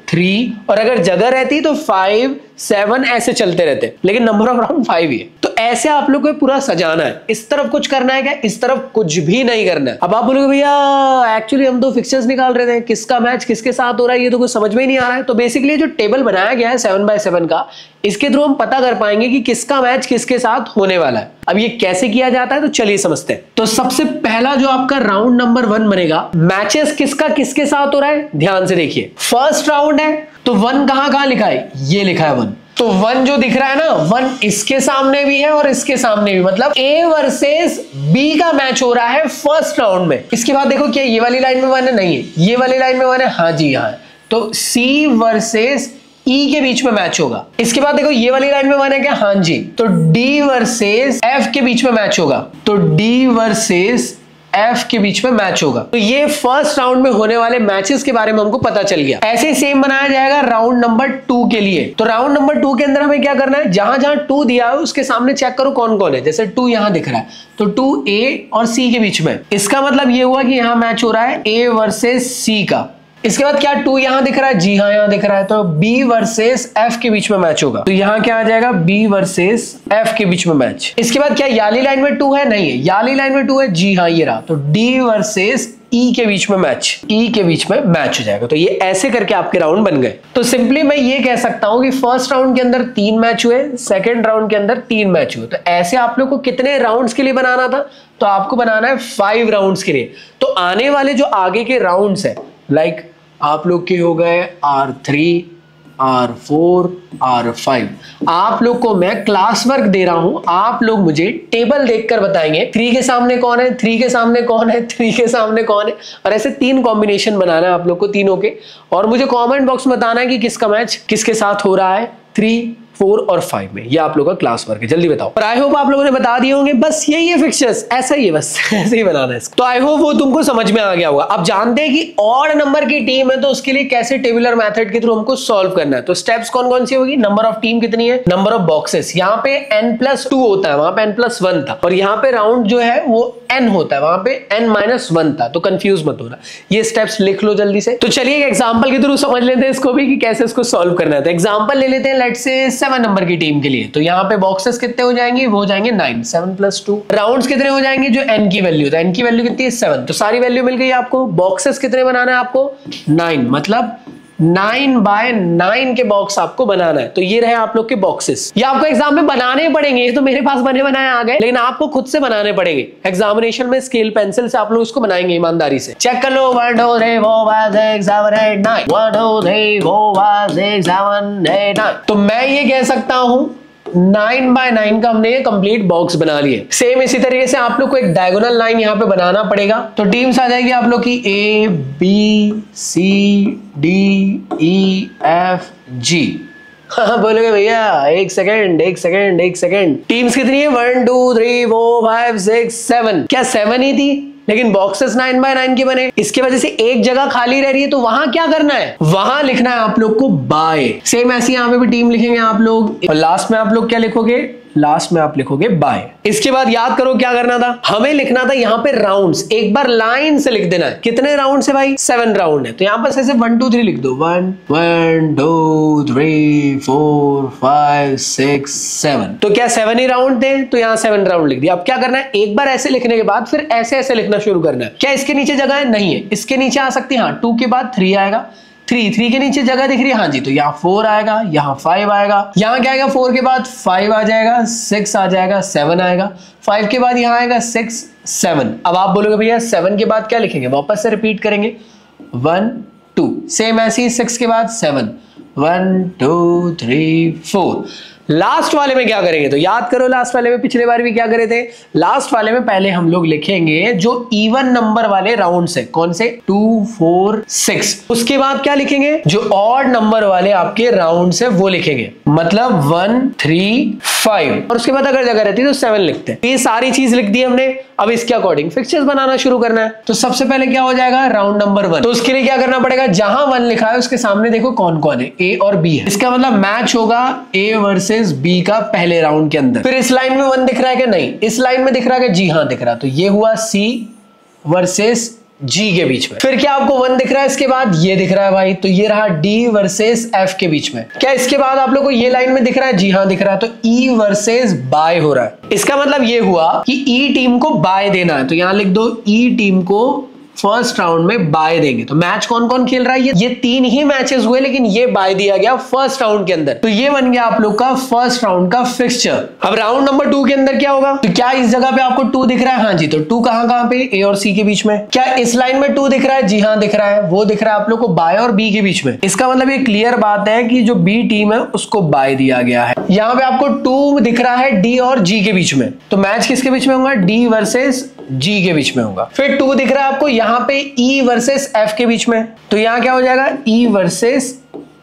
3, और अगर जगह रहती तो 5 7 ऐसे चलते रहते, लेकिन नंबर ऑफ राउंड 5 ही है। तो ऐसे आप लोग को पूरा सजाना है। इस तरफ कुछ करना है क्या, इस तरफ कुछ भी नहीं करना है। अब आप बोलोगे भैया एक्चुअली हम तो फिक्चर्स निकाल रहे थे, किसका मैच किसके साथ हो रहा है ये तो कुछ समझ में ही नहीं आ रहा है। तो बेसिकली जो टेबल बनाया गया है 7x7 का, इसके थ्रू हम पता कर पाएंगे कि किसका मैच किसके साथ होने वाला है। अब ये कैसे किया जाता है तो चलिए समझते हैं। तो सबसे पहला जो आपका राउंड नंबर 1 बनेगा, मैचेस किसका किसके साथ हो रहा है, ध्यान से देखिए। फर्स्ट राउंड है तो 1 कहां लिखा है, ये लिखा है 1। तो 1 जो दिख रहा है ना, 1 इसके सामने भी है और इसके सामने भी, मतलब A वर्सेस B का मैच हो रहा है फर्स्ट राउंड में। इसके बाद देखो क्या ये वाली लाइन में 1 है, नहीं है, ये वाली लाइन में 1 है, हाँ जी यहाँ है। तो C वर्सेस E के बीच में मैच होगा। इसके बाद देखो ये वाली लाइन में 1 है क्या, हाँ जी। तो D वर्सेस F के बीच में मैच होगा। तो D वर्सेस F के बीच में मैच होगा। तो ये फर्स्ट राउंड में होने वाले मैचेस के बारे में हमको पता चल गया। ऐसे ही सेम बनाया जाएगा राउंड नंबर 2 के लिए। तो राउंड नंबर 2 के अंदर हमें क्या करना है, जहां जहां 2 दिया है उसके सामने चेक करो कौन कौन है। जैसे 2 यहां दिख रहा है तो 2 A और C के बीच में, इसका मतलब ये हुआ कि यहां मैच हो रहा है A वर्सेस C का। इसके बाद क्या 2 यहां दिख रहा है, जी हाँ यहां दिख रहा है, तो B वर्सेस F के बीच में मैच होगा। तो यहां क्या आ जाएगा, B वर्सेस F के बीच में मैच। इसके बाद क्या याली लाइन में 2 है, नहीं है, याली लाइन में 2 है, जी हाँ ये रहा। तो D वर्सेस E के बीच में मैच, E के बीच में मैच हो जाएगा। तो ये ऐसे करके आपके राउंड बन गए। तो सिंपली मैं ये कह सकता हूं कि फर्स्ट राउंड के अंदर 3 मैच हुए, सेकेंड राउंड के अंदर 3 मैच हुए। तो ऐसे आप लोग को कितने राउंड्स के लिए बनाना था, तो आपको बनाना है 5 राउंड्स के लिए। तो आने वाले जो आगे के राउंड्स है, लाइक आप लोग के हो गए R3 R4 R5, आप लोग को मैं क्लास वर्क दे रहा हूं। आप लोग मुझे टेबल देखकर बताएंगे 3 के सामने कौन है, 3 के सामने कौन है, 3 के सामने कौन है, और ऐसे 3 कॉम्बिनेशन बनाना है आप लोग को तीनों के। और मुझे कमेंट बॉक्स में बताना है कि किसका मैच किसके साथ हो रहा है 3 4 और 5 में। ये आप लोगों का क्लास वर्क है, जल्दी बताओ। और आई होप आप लोगों ने बता दिए होंगे, बस यही है फिक्चर्स, ऐसा ही है, बस ऐसे ही बनाना है। तो आई होप वो तुमको समझ में आ गया होगा। अब जानते हैं कि ऑड नंबर की टीम है तो उसके लिए कैसे टेबुलर मेथड के थ्रू हमको सॉल्व करना है। तो स्टेप्स कौन कौन सी होगी, नंबर ऑफ टीम कितनी है, नंबर ऑफ बॉक्सेस, यहाँ पे n+2 होता है, वहां पे n+1 था, और यहाँ पे राउंड जो है वो n होता है, वहां पे n-1 था। तो कंफ्यूज मत होना, ये स्टेप्स लिख लो जल्दी से। तो चलिए एक एग्जांपल के थ्रू समझ लेते हैं इसको भी कि कैसे इसको सॉल्व करना है। तो एग्जांपल ले लेते हैं, लेट्स से 7 नंबर की टीम के लिए। तो यहाँ पे बॉक्सेस कितने हो जाएंगे, वो हो जाएंगे 9, 7+2। राउंड्स कितने हो जाएंगे, जो n की वैल्यू, तो n की वैल्यू कितनी है 7, तो सारी वैल्यू मिल गई आपको। बॉक्सेस कितने बनाना है आपको 9, मतलब 9x9 के बॉक्स आपको बनाना है। तो ये रहे आप लोग के बॉक्सेस। ये आपको एग्जाम में बनाने पड़ेंगे, ये तो मेरे पास बने बनाए आ गए, लेकिन आपको खुद से बनाने पड़ेंगे। एग्जामिनेशन में स्केल पेंसिल से आप लोग इसको बनाएंगे ईमानदारी से। चेक कर लो 1 2 3 4 5 6 7 8 9, 1 2 3 4 5 6 7 8 9। तो मैं ये कह सकता हूं 9x9 का हमने ये कंप्लीट बॉक्स बना लिए। सेम इसी तरीके से आप लोग को एक डायगोनल लाइन यहाँ पे बनाना पड़ेगा। तो टीम्स आ जाएगी आप लोग की A B C D E F G। हाँ बोलोगे भैया एक सेकेंड, टीम्स कितनी है 1 2 3 4 5 6 7, क्या 7 ही थी, लेकिन बॉक्सेस 9x9 के बने। इसकी वजह से एक जगह खाली रह रही है, तो वहां क्या करना है, वहां लिखना है आप लोग को बाय। सेम ऐसे यहाँ पे भी टीम लिखेंगे आप लोग, और लास्ट में आप लोग क्या लिखोगे लास्ट में आप लिखोगे बाय। इसके बाद याद करो क्या करना था, हमें लिखना था यहाँ पे राउंड्स, एक बार लाइन से लिख देना है। कितने राउंड है भाई? 7 राउंड है, तो यहाँ पर ऐसे 1 2 3 लिख दो। 1 1 2 3 4 5 6 7। तो क्या 7 ही राउंड थे, तो यहाँ 7 राउंड लिख दिया। अब क्या करना है, एक बार ऐसे लिखने के बाद फिर ऐसे ऐसे लिखना शुरू करना है। क्या इसके नीचे जगह है? नहीं है। इसके नीचे आ सकती है, हाँ। 2 के बाद 3 आएगा, 3 के नीचे जगह दिख रही है, हाँ जी। तो यहाँ 4 आएगा, यहाँ 5 आएगा, यहाँ क्या आएगा, 4 के बाद 5 आ जाएगा, 6 आ जाएगा, 7 आएगा, 5 के बाद यहाँ आएगा 6 7। अब आप बोलोगे भैया 7 के बाद क्या लिखेंगे, वापस से रिपीट करेंगे 1 2, सेम ऐसे ही 6 के बाद 7, 1 2 3 4। लास्ट वाले में क्या करेंगे, तो याद करो लास्ट वाले में पिछले बार भी क्या करे थे। लास्ट वाले में पहले हम लोग लिखेंगे जो इवन नंबर वाले राउंड्स है, कौन से, 2 4 6। उसके बाद क्या लिखेंगे, जो ऑड नंबर वाले आपके राउंड्स है वो लिखेंगे, मतलब 1 3 5। और उसके बाद अगर जगह रहती है तो 7 लिखते हैं। ये सारी चीज लिख दी हमने। अब इसके अकॉर्डिंग फिक्सचर्स बनाना शुरू करना है। तो सबसे पहले क्या हो जाएगा, राउंड नंबर 1। तो उसके लिए क्या करना पड़ेगा, जहां 1 लिखा है उसके सामने देखो कौन कौन है, ए और बी है। इसका मतलब मैच होगा ए वर्सेस बी का पहले राउंड के अंदर। फिर इस लाइन में 1 दिख रहा है कि नहीं, इस लाइन में दिख रहा है कि जी हाँ दिख रहा है। तो ये हुआ सी वर्सेस जी के बीच में। फिर क्या आपको 1 दिख रहा है, इसके बाद ये दिख रहा है भाई, तो ये रहा डी वर्सेस एफ के बीच में। क्या इसके बाद आप लोग को ये लाइन में दिख रहा है, जी हाँ दिख रहा है, तो ई वर्सेस बाय हो रहा है। इसका मतलब ये हुआ कि ई टीम को बाय देना है, तो यहां लिख दो ई टीम को फर्स्ट राउंड में बाय देंगे। तो मैच कौन कौन खेल रहा है, ये 3 ही मैचेस हुए, लेकिन ये बाय दिया गया फर्स्ट राउंड के अंदर। तो ये बन गया आप लोग का फर्स्ट राउंड का फिक्सचर। अब राउंड नंबर 2 के अंदर क्या होगा, तो क्या इस जगह पे आपको 2 दिख रहा है, हाँ जी। तो 2 कहां पे, ए और सी के बीच में। क्या इस लाइन में 2 दिख रहा है, जी हाँ दिख रहा है, वो दिख रहा है आप लोग को बाय और बी के बीच में। इसका मतलब ये क्लियर बात है कि जो बी टीम है उसको बाय दिया गया है। यहाँ पे आपको 2 दिख रहा है डी और जी के बीच में, तो मैच किसके बीच में होगा, डी वर्सेस जी के बीच में होगा। फिर 2 दिख रहा है आपको यहाँ पे ई वर्सेस एफ के बीच में, तो यहाँ क्या हो जाएगा, ई वर्सेस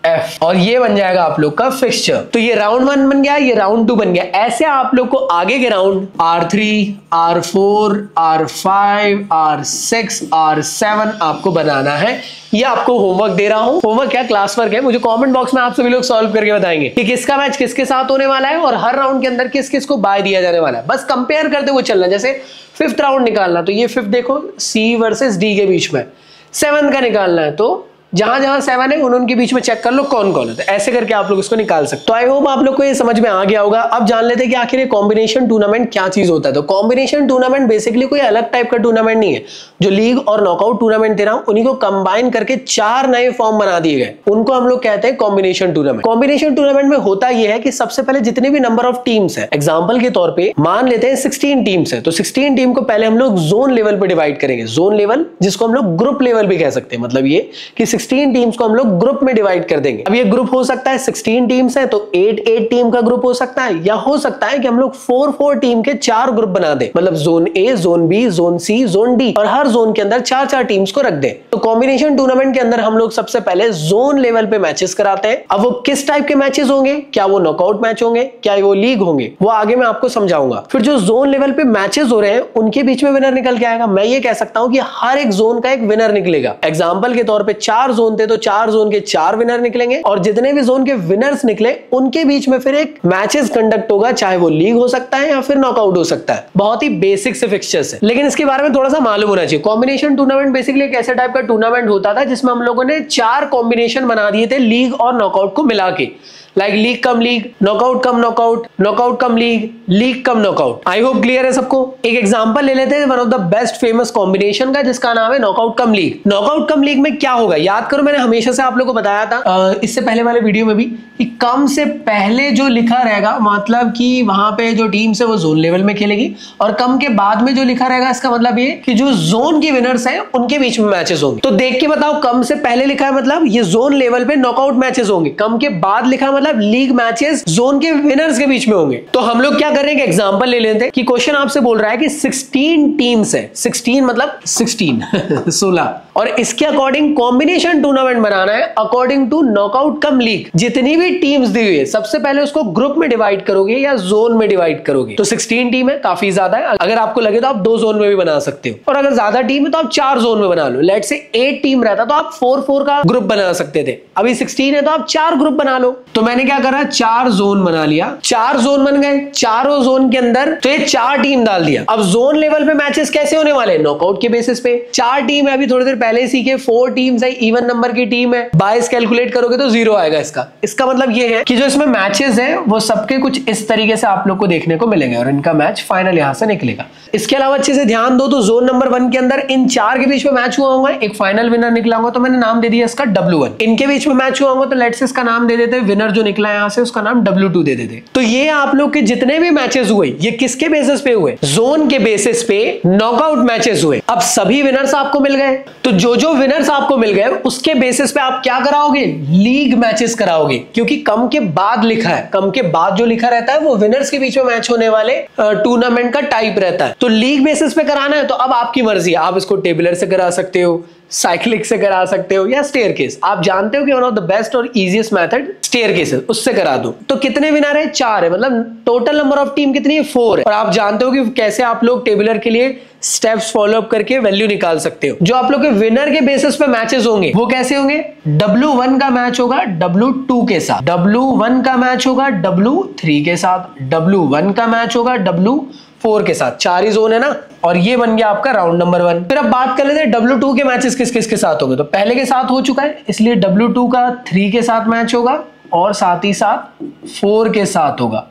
एफ, और ये बन जाएगा आप लोग का फिक्सचर। तो ये राउंड 1 बन गया, ये राउंड 2 बन गया। ऐसे आप लोग को आगे के round R3 R4 R5 R6 R7 आपको बनाना है। ये आपको होमवर्क दे रहा हूं, होमवर्क क्या क्लास वर्क है। मुझे कमेंट बॉक्स में आप सभी लोग सॉल्व करके बताएंगे कि किसका मैच किसके साथ होने वाला है और हर राउंड के अंदर किस किस को बाय दिया जाने वाला है। बस कंपेयर करते हुए चलना। जैसे 5th राउंड निकालना, तो ये 5th देखो सी वर्सेस डी के बीच में। 7 का निकालना है, तो जहां जहां 7 है उनके बीच में चेक कर लो कौन कौन है, तो ऐसे करके आप लोग इसको निकाल सकते हो। तो आई होप आप लोग को ये समझ में आ गया होगा। अब जान लेते हैं कि आखिर ये कॉम्बिनेशन टूर्नामेंट क्या चीज होता है। तो कॉम्बिनेशन टूर्नामेंट बेसिकली कोई अलग टाइप का टूर्नामेंट नहीं है। जो लीग और नॉकआउट टूर्नामेंट दे रहा हूं, उन्हीं को कंबाइन करके 4 नए फॉर्म बना दिए गए, उनको हम लोग कहते हैं कॉम्बिनेशन टूर्नामेंट। कॉम्बिनेशन टूर्नामेंट में होता यह है कि सबसे पहले जितने भी नंबर ऑफ टीम्स है, एग्जाम्पल के तौर पर मान लेते हैं 16 टीम्स है, तो 16 टीम को पहले हम लोग जोन लेवल पे डिवाइड करेंगे। जोन लेवल जिसको हम लोग ग्रुप लेवल भी कह सकते हैं, मतलब ये कि 16 टीम्स को हम लोग ग्रुप में डिवाइड कर देंगे। अब ये ग्रुप हो सकता है 16 टीम्स है तो 8 टीम का ग्रुप हो सकता है, या हो सकता है कि हम लोग 4 टीम के 4 ग्रुप बना दें, मतलब zone A, zone B, zone C, zone D, और हर जोन के अंदर 4 टीम्स को रख दें। तो कॉम्बिनेशन टूर्नामेंट के अंदर हम लोग सबसे पहले जोन लेवल पे मैचेस कराते हैं। अब वो किस टाइप के मैचेस होंगे, क्या वो नॉकआउट मैच होंगे, क्या वो लीग होंगे, वो आगे मैं आपको समझाऊंगा। फिर जो जोन लेवल पे मैचेस हो रहे हैं उनके बीच में विनर निकल के आएगा। मैं ये कह सकता हूं कि हर एक जोन का एक विनर निकलेगा। एग्जाम्पल के तौर पर 4 जोन थे, तो 4 जोन के 4 विनर निकलेंगे, और जितने भी जोन के विनर्स निकले उनके बीच में फिर एक मैचेस कंडक्ट होगा, चाहे वो लीग हो सकता है या फिर नॉकआउट हो सकता है। बहुत ही बेसिक से फिक्सचर्स है, लेकिन इसके बारे में थोड़ा सा मालूम होना चाहिए। कॉम्बिनेशन टूर्नामेंट बेसिकली एक ऐसे टाइप का टूर्नामेंट होता था जिसमें हम लोगों ने 4 कॉम्बिनेशन बना दिए थे लीग और नॉकआउट को मिला के, like league cum league, knockout come knockout, knockout cum league, league cum knockout. I hope clear है सबको। एक एग्जांपल ले लेते हैं one of the best famous combination का, जिसका नाम है knockout cum league. Knockout cum league में क्या होगा, याद करो मैंने हमेशा से आप लोगों को बताया था इससे पहले वाले वीडियो में भी, कि कम से पहले जो लिखा रहेगा मतलब कि वहां पे जो टीम है वो जोन लेवल में खेलेगी, और कम के बाद में जो लिखा रहेगा इसका मतलब ये कि जो जोन के विनर्स हैं उनके बीच में मैचेस होंगे। तो देख के बताओ, कम से पहले लिखा है मतलब ये जोन लेवल पे नॉकआउट मैचेस होंगे, कम के बाद लिखा मतलब लीग मैचेस जोन के विनर्स के बीच में होंगे। तो हम लोग क्या कर रहे हैं, एग्जांपल ले लेते हैं कि क्वेश्चन आपसे बोल रहा है कि 16 टीम्स है, 16 मतलब 16 16 और इसके अकॉर्डिंग कॉम्बिनेशन टूर्नामेंट बनाना है according to knockout cum league. जितनी भी टीम्स दी हुई है सबसे पहले उसको ग्रुप में डिवाइड करोगे या जोन में डिवाइड करोगे। तो 16 टीम है, काफी ज्यादा है। अगर आपको लगे तो आप 2 जोन में भी बना सकते हो, और अगर ज्यादा टीम है तो आप 4 जोन में बना लो। लेट से 8 टीम रहता तो आप 4-4 का ग्रुप बना सकते थे। अभी 16 है तो आप 4 ग्रुप बना लो। तो मैंने क्या करा, 4 जोन बना लिया। 4 जोन बन गए, चारों जोन के अंदर तो ये 4 टीम डाल दिया। अब जोन लेवल पे मैचेस कैसे होने वाले, नॉकआउट के बेसिस पे। 4 टीम है, अभी थोड़ी देर पहले ही सीखे। 4 टीम्स है, इवन नंबर की टीम है। 22 कैलकुलेट करोगे तो 0 आएगा। इसका मतलब ये है कि जो इसमें मैचेस है वो सबके कुछ इस तरीके से आप लोग को देखने को मिलेंगे और इनका मैच फाइनल यहां से निकलेगा। इसके अलावा अच्छे से ध्यान दो तो जोन नंबर 1 के अंदर इन 4 के बीच में मैच हुआ होगा, एक फाइनल विनर निकला होगा, तो मैंने नाम दे दिया इसका W1। इनके बीच में मैच हुआ होगा तो लेट्स से इसका नाम दे देते, विनर जो निकला यहां से उसका नाम W2 दे देते। तो ये आप लोग के जितने भी मैचेस हुए ये किसके बेसिस पे हुए, जोन के बेसिस पे नॉकआउट मैचेस हुए। अब सभी विनर्स आपको मिल गए, तो जो विनर्स आपको मिल गए उसके बेसिस पे आप क्या कराओगे, लीग मैचेस कराओगे। क्योंकि कम के बाद लिखा है, कम के बाद जो लिखा रहता है वो विनर्स के बीच में मैच होने वाले टूर्नामेंट का टाइप रहता है। तो लीग बेसिस पे कराना है तो अब आपकी मर्जी है, आप इसको टेबलर से करा सकते हो, साइक्लिक से करा सकते हो या स्टेयरकेस। आप जानते हो कि वन ऑफ द बेस्ट और इजीएस्ट मेथड स्टेयरकेस है, उससे करा दो। तो कितने विनर है, 4 है, मतलब टोटल नंबर ऑफ टीम कितनी है, 4 है। और आप जानते हो कि कैसे आप लोग टेबलर के लिए स्टेप्स फॉलो अप करके वैल्यू निकाल सकते हो। जो आप लोग के विनर के बेसिस पे मैचेस होंगे वो कैसे होंगे, W1 का मैच होगा W2 के साथ, W1 का मैच होगा W3 के साथ, W1 का मैच होगा W4 के साथ। 4 ही जोन है ना, और ये बन गया आपका राउंड नंबर 1। फिर अब बात कर लेते हैं W2 के मैचेस किस किस के साथ होंगे। तो पहले के साथ हो चुका है, इसलिए W2 का 3 के साथ मैच होगा और साथ ही साथ 4 के साथ होगा,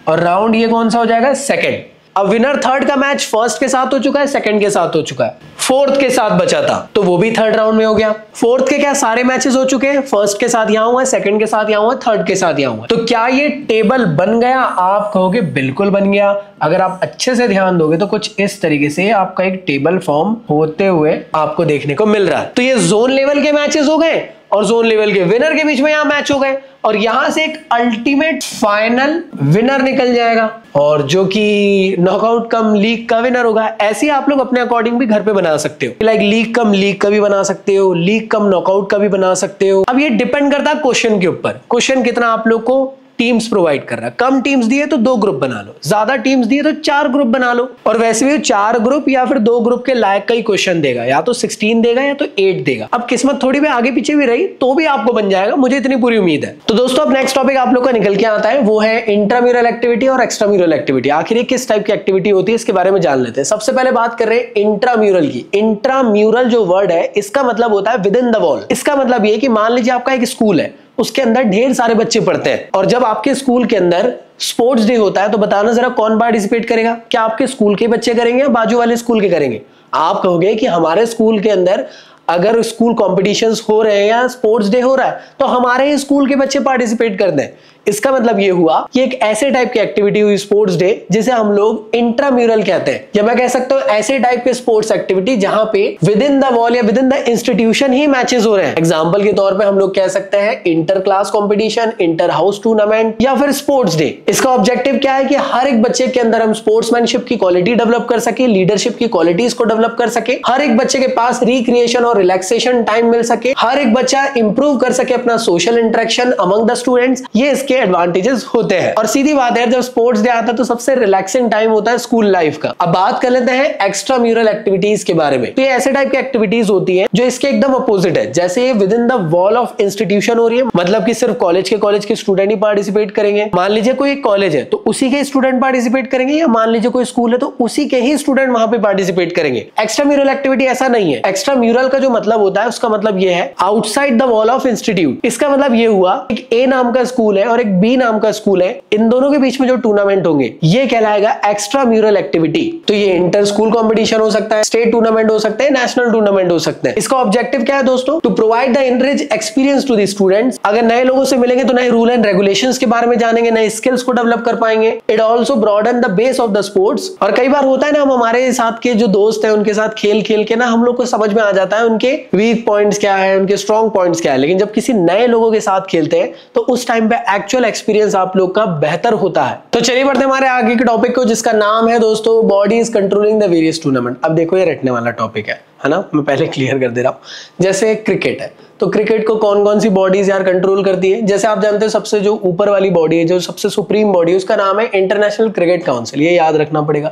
और राउंड ये कौन सा हो जाएगा, सेकंड। अब विनर 3rd का मैच 1st के साथ हो चुका है, 2nd के साथ हो चुका है, 4th के साथ बचा था तो वो भी 3rd राउंड में हो गया। 4th के क्या सारे मैचेस हो चुके हैं, 1st के साथ यहां हुआ है, 2nd के साथ यहां हुआ है, 3rd के साथ यहां हुआ है। तो क्या ये टेबल बन गया, आप कहोगे बिल्कुल बन गया। अगर आप अच्छे से ध्यान दोगे तो कुछ इस तरीके से आपका एक टेबल फॉर्म होते हुए आपको देखने को मिल रहा है। तो ये जोन लेवल के मैचेस हो गए और जोन लेवल के विनर के बीच में यहां मैच हो गए, और यहां से एक अल्टीमेट फाइनल विनर निकल जाएगा, और जो कि नॉकआउट कम लीग का विनर होगा। ऐसे आप लोग अपने अकॉर्डिंग भी घर पे बना सकते हो, लाइक लीग कम लीग का भी बना सकते हो, लीग कम नॉकआउट का भी बना सकते हो। अब ये डिपेंड करता है क्वेश्चन के ऊपर, क्वेश्चन कितना आप लोग को टीम्स प्रोवाइड कर रहा है। कम टीम्स दिए तो 2 ग्रुप बना लो, ज्यादा टीम्स दिए तो 4 ग्रुप बना लो। और वैसे भी 4 ग्रुप या फिर 2 ग्रुप के लायक का ही क्वेश्चन देगा, या तो 16 देगा या तो 8 देगा। अब किस्मत थोड़ी भी आगे पीछे भी रही तो भी आपको बन जाएगा, मुझे इतनी पूरी उम्मीद है। तो दोस्तों अब नेक्स्ट टॉपिक आप लोग का निकल के आता है, वो है इंट्राम्यूरल एक्टिविटी और एक्स्ट्राम्यूरल एक्टिविटी। आखिर ये किस टाइप की एक्टिविटी होती है इसके बारे में जान लेते हैं। सबसे पहले बात कर रहे हैं इंट्राम्यूरल की। इंट्राम्यूरल जो वर्ड है इसका मतलब होता है विद इन द वॉल। इसका मतलब ये कि मान लीजिए आपका एक स्कूल है, उसके अंदर ढेर सारे बच्चे पढ़ते हैं, और जब आपके स्कूल के अंदर स्पोर्ट्स डे होता है तो बताना जरा कौन पार्टिसिपेट करेगा। क्या आपके स्कूल के बच्चे करेंगे या बाजू वाले स्कूल के करेंगे। आप कहोगे कि हमारे स्कूल के अंदर अगर स्कूल कॉम्पिटिशंस हो रहे हैं या स्पोर्ट्स डे हो रहा है तो हमारे ही स्कूल के बच्चे पार्टिसिपेट कर दें। इसका मतलब ये हुआ कि एक ऐसे टाइप की एक्टिविटी हुई स्पोर्ट्स डे जिसे हम लोग इंट्राम्यूरल कहते हैं, या मैं कह सकता हूं ऐसे टाइप के स्पोर्ट्स एक्टिविटी जहां पे विद इन द वॉल या with in the institution he matches हो रहे हैं। एग्जांपल के तौर पे हम लोग कह सकते हैं inter class competition, inter house tournament या फिर स्पोर्ट्स डे। इसका ऑब्जेक्टिव क्या है कि हर एक बच्चे के अंदर हम स्पोर्ट्समैनशिप की क्वालिटी डेवलप कर सके, लीडरशिप की क्वालिटीज को डेवलप कर सके, हर एक बच्चे के पास रिक्रिएशन और रिलैक्सेशन टाइम मिल सके, हर एक बच्चा इंप्रूव कर सके अपना social interaction among the students. ये इसके एडवांटेजेस होते हैं। और सीधी बात है, जब स्पोर्ट्स डे आता है तो सबसे रिलैक्सिंग टाइम होता है स्कूल लाइफ का। अब बात कर लेते हैं एक्स्ट्रा म्यूरल एक्टिविटीज के बारे में। तो ये ऐसे टाइप की एक्टिविटीज होती हैं जो इसके एकदम अपोजिट है। जैसे ये with in the wall of institution हो रही है, मतलब कि सिर्फ कॉलेज के स्टूडेंट ही पार्टिसिपेट करेंगे। मान लीजिए कोई एक कॉलेज है तो उसी के स्टूडेंट पार्टिसिपेट करेंगे, या मान लीजिए कोई स्कूल है तो उसी के ही स्टूडेंट वहां पे पार्टिसिपेट करेंगे। एक्स्ट्रा म्यूरल एक्टिविटी ऐसा नहीं है। एक्स्ट्रा म्यूरल का जो मतलब होता है उसका मतलब ये है outside the wall of institute. इसका मतलब ये हुआ एक ए नाम का स्कूल है और एक बी नाम का स्कूल है, इन दोनों के बीच में जो टूर्नामेंट होंगे ये कहलाएगा एक्स्ट्रा म्यूरल एक्टिविटी। तो ये इंटर स्कूल कॉम्पिटिशन हो सकता है, स्टेट टूर्नामेंट हो सकते हैं, नेशनल टूर्नामेंट हो सकते हैं। इसका ऑब्जेक्टिव क्या है दोस्तों, to provide the enrich experience to the students. अगर नए लोगों से मिलेंगे तो नए रूल एंड रेगुलेशंस के बारे में जानेंगे, नए स्किल्स को डेवलप कर पाएंगे। It also broaden the base of the sports. और कई बार होता है ना, हम हमारे साथ के जो दोस्त हैं उनके साथ खेल खेल के ना हम लोग को समझ में आ जाता है उनके वीक पॉइंट्स क्या है, उनके स्ट्रॉन्ग पॉइंट्स क्या है। लेकिन जब किसी नए लोगों के साथ खेलते हैं तो उस टाइम पे एक्चुअल एक्सपीरियंस आप लोग का बेहतर होता है। तो चलिए बढ़ते हैं हमारे आगे के टॉपिक को, जिसका नाम है दोस्तों bodies controlling the various tournament. अब देखो ये रटने वाला टॉपिक है। है ना, मैं पहले क्लियर कर दे रहा हूँ। जैसे क्रिकेट है, तो क्रिकेट को कौन कौन सी बॉडीज यार कंट्रोल करती है? जैसे आप जानते हो सबसे जो ऊपर वाली बॉडी है, जो सबसे सुप्रीम बॉडी है, उसका नाम है इंटरनेशनल क्रिकेट काउंसिल, ये याद रखना पड़ेगा।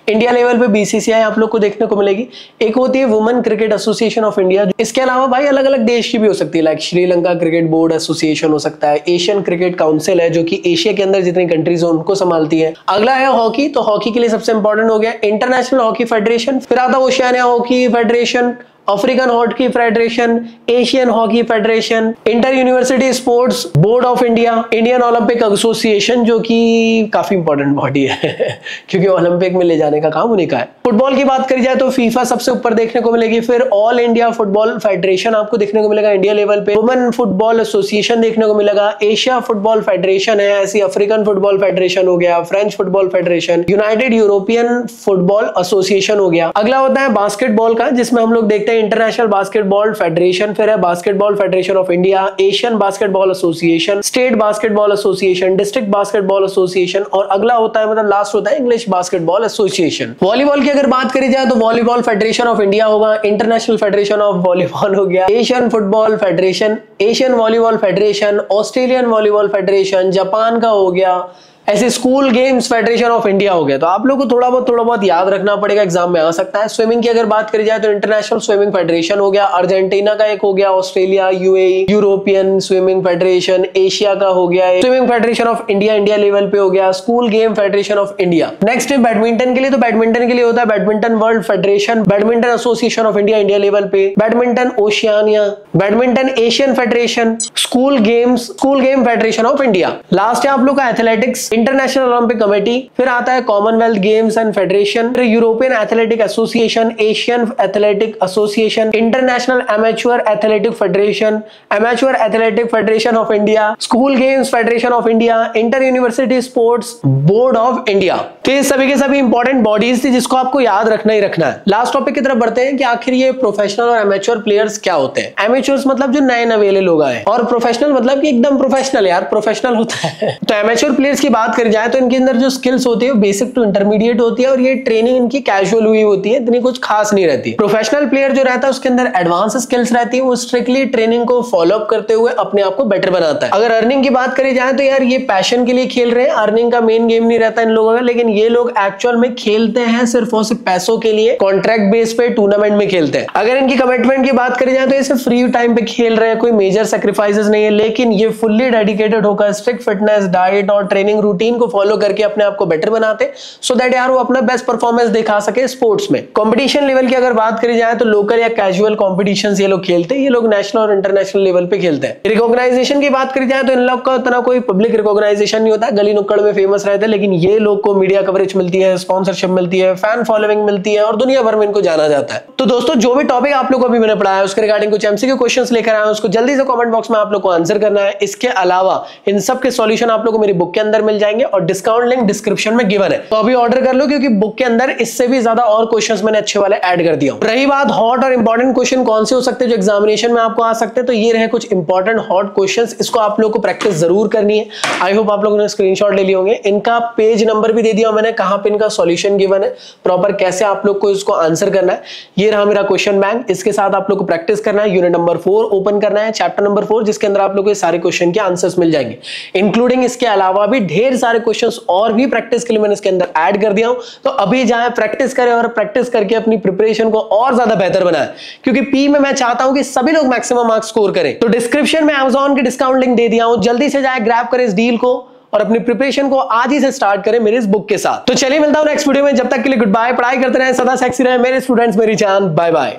इंडिया लेवल पे बीसीसीआई आप लोग को देखने को मिलेगी। एक होती है women cricket association of India. इसके अलावा भाई अलग अलग देश की भी हो सकती है, like Sri Lanka cricket board association हो सकता है, एशियन क्रिकेट काउंसिल है जो कि एशिया के अंदर जितनी कंट्रीज है उनको संभालती है। अगला है हॉकी, तो हॉकी के लिए सबसे इंपॉर्टेंट हो गया इंटरनेशनल हॉकी फेडरेशन। फिर आता है Oceania hockey federation, African hockey federation, Asian hockey federation, inter university sports board of India, Indian Olympic association जो कि काफी इंपॉर्टेंट बॉडी है क्योंकि ओलंपिक में ले जाने का काम उन्हीं का है। फुटबॉल की बात करी जाए तो फीफा सबसे ऊपर देखने को मिलेगी। फिर ऑल इंडिया फुटबॉल फेडरेशन आपको देखने को मिलेगा इंडिया लेवल पे। वुमेन फुटबॉल एसोसिएशन देखने को मिलेगा। एशिया फुटबॉल फेडरेशन है, ऐसी अफ्रीकन फुटबॉल फेडरेशन हो गया, French football federation, United European football association हो गया। अगला होता है बास्केटबॉल का, जिसमें हम लोग देखते हैं इंटरनेशनल बास्केटबॉल फेडरेशन, फिर है basketball federation of India, Asian basketball association, state basketball association, district basketball association, और अगला होता है मतलब लास्ट होता है इंग्लिश बास्केटबॉल एसोसिएशन। वॉलीबॉल की अगर बात करी जाए तो वॉलीबॉल फेडरेशन ऑफ इंडिया होगा, इंटरनेशनल फेडरेशन ऑफ वॉलीबॉल हो गया, Asian football federation, Asian volleyball federation, Australian volleyball federation, Japan का हो गया, ऐसे school games federation of India हो गया। तो आप लोगों को थोड़ा बहुत याद रखना पड़ेगा, एग्जाम में आ सकता है। स्विमिंग की अगर बात करी जाए तो इंटरनेशनल स्विमिंग फेडरेशन हो गया, अर्जेंटीना का एक हो गया, Australia, UAE, European swimming federation, Asia का हो गया, swimming federation of India India level पे हो गया, school game federation of India. Next है बैडमिंटन के लिए, तो बैडमिंटन के लिए होता है badminton world federation, badminton association of India India level पे, badminton Oceania, badminton Asian federation, school game federation of India. Last है आप लोग का एथलेटिक्स, इंटरनेशनल ओलंपिक कमेटी, फिर आता है कॉमनवेल्थ गेम्स एंड फेडरेशन, फिर European athletic association, Asian athletic association, international amateur athletic federation, amateur athletic federation of India, school games federation of India, inter university sports board of India. तो ये सभी के सभी important bodies थी जिसको आपको याद रखना ही रखना है। लास्ट टॉपिक की तरफ बढ़ते हैं कि आखिर ये प्रोफेशनल और एमेच्योर प्लेयर्स क्या होते हैं। एमेच्योर्स मतलब जो नए नवेले लोग आए, और प्रोफेशनल मतलब कि एकदम प्रोफेशनल, यार प्रोफेशनल होता है। तो एमेच्योर प्लेयर्स की बात करी जाए तो इनके अंदर जो स्किल्स होती है बेसिक टू इंटरमीडिएट होती है, और ये ट्रेनिंग इनकी कैजुअल हुई होती है, इतनी कुछ खास नहीं रहती। प्रोफेशनल प्लेयर जो रहता है उसके अंदर एडवांस स्किल्स रहती है, वो स्ट्रिक्टली ट्रेनिंग को फॉलो अप करते हुए अपने आप को बेटर बनाता है। अगर अर्निंग की बात करी जाए तो यार ये पैशन के लिए खेल रहे हैं, अर्निंग का मेन गेम नहीं रहता इन लोगों का, लेकिन ये लोग एक्चुअल में खेलते हैं सिर्फ और सिर्फ पैसों के लिए, कॉन्ट्रैक्ट बेस पे टूर्नामेंट में खेलते हैं। अगर इनकी कमिटमेंट की बात करी जाए तो ये सिर्फ फ्री टाइम पे खेल रहे हैं, कोई मेजर सैक्रिफाइसेस नहीं है, लेकिन ये फुल्ली डेडिकेटेड होकर स्ट्रिक्ट फिटनेस, डाइट और ट्रेनिंग रूटीन को फॉलो करके अपने आप को बेटर बनाते, सो दैट यार वो अपना बेस्ट परफॉर्मेंस दिखा सके स्पोर्ट्स में। कंपटीशन लेवल की अगर बात करी जाए तो लोकल या कैजुअल कॉम्पिटिशंस ये लोग खेलते हैं, ये लोग नेशनल और इंटरनेशनल लेवल पे खेलते हैं। रिकॉग्नाइजेशन की बात करी जाए तो इन लोग का उतना कोई पब्लिक रिकॉग्नाइजेशन नहीं होता, गली नुक्कड़ में फेमस रहते हैं, लेकिन ये लोग को मीडिया कवरेज मिलती है, स्पॉन्सरशिप मिलती है, फैन फॉलोइंग मिलती है, और दुनिया भर में इनको जाना जाता है। तो दोस्तों जो भी टॉपिक आप लोग को अभी मैंने पढ़ाया उसके रिगार्डिंग कुछ एमसीक्यू क्वेश्चंस लेकर आए, उसको जल्दी से कमेंट बॉक्स में आप लोग को आंसर करना है। इसके अलावा इन सब के सॉल्यूशन आप लोग को मेरी बुक के अंदर मिल जाएंगे, और डिस्काउंट लिंक डिस्क्रिप्शन में गिवन है, तो अभी ऑर्डर कर लो, क्योंकि बुक के अंदर इससे भी ज्यादा और क्वेश्चंस मैंने अच्छे वाले ऐड कर दिया। रही बात हॉट और इंपॉर्टेंट क्वेश्चन कौन से हो सकते हैं जो एग्जामिनेशन में आपको आ सकते हैं, तो ये रहे कुछ इंपॉर्टेंट हॉट क्वेश्चंस, इसको आप लोग को प्रैक्टिस जरूर करनी है। आई होप आप लोगों ने स्क्रीनशॉट ले लिए होंगे, इनका पेज नंबर भी दे दिया मैंने, कहां पे इनका सॉल्यूशन गिवन है, प्रॉपर कैसे आप लोग को इसको आंसर करना है। ये रहा मेरा क्वेश्चन बैंक, इसके साथ आप लोग को प्रैक्टिस करना है। यूनिट नंबर 4 ओपन करना है, चैप्टर नंबर 4, जिसके अंदर आप लोग को सारे क्वेश्चन के आंसर्स मिल जाएंगे, इंक्लूडिंग इसके अलावा भी ढेर सारे क्वेश्चंस और भी प्रैक्टिस के लिए मैंने इसके अंदर ऐड कर दिया हूं। तो अभी जाएं, प्रैक्टिस करें, और प्रैक्टिस करके अपनी प्रिपरेशन को और ज्यादा बेहतर बनाएं, क्योंकि पी में मैं चाहता हूं कि सभी लोग मैक्सिमम मार्क्स स्कोर करें। तो डिस्क्रिप्शन में Amazon की डिस्काउंट लिंक दे दिया हूं, जल्दी से जाए ग्रैब करें इस डील को, और अपनी प्रिपरेशन को आज ही से स्टार्ट करें मेरे इस बुक के साथ। तो चलिए मिलता हूं नेक्स्ट वीडियो में, जब तक के लिए गुड बाय। पढ़ाई करते रहें, सदा सेक्सी रहें मेरे स्टूडेंट्स, मेरी जान। Bye bye.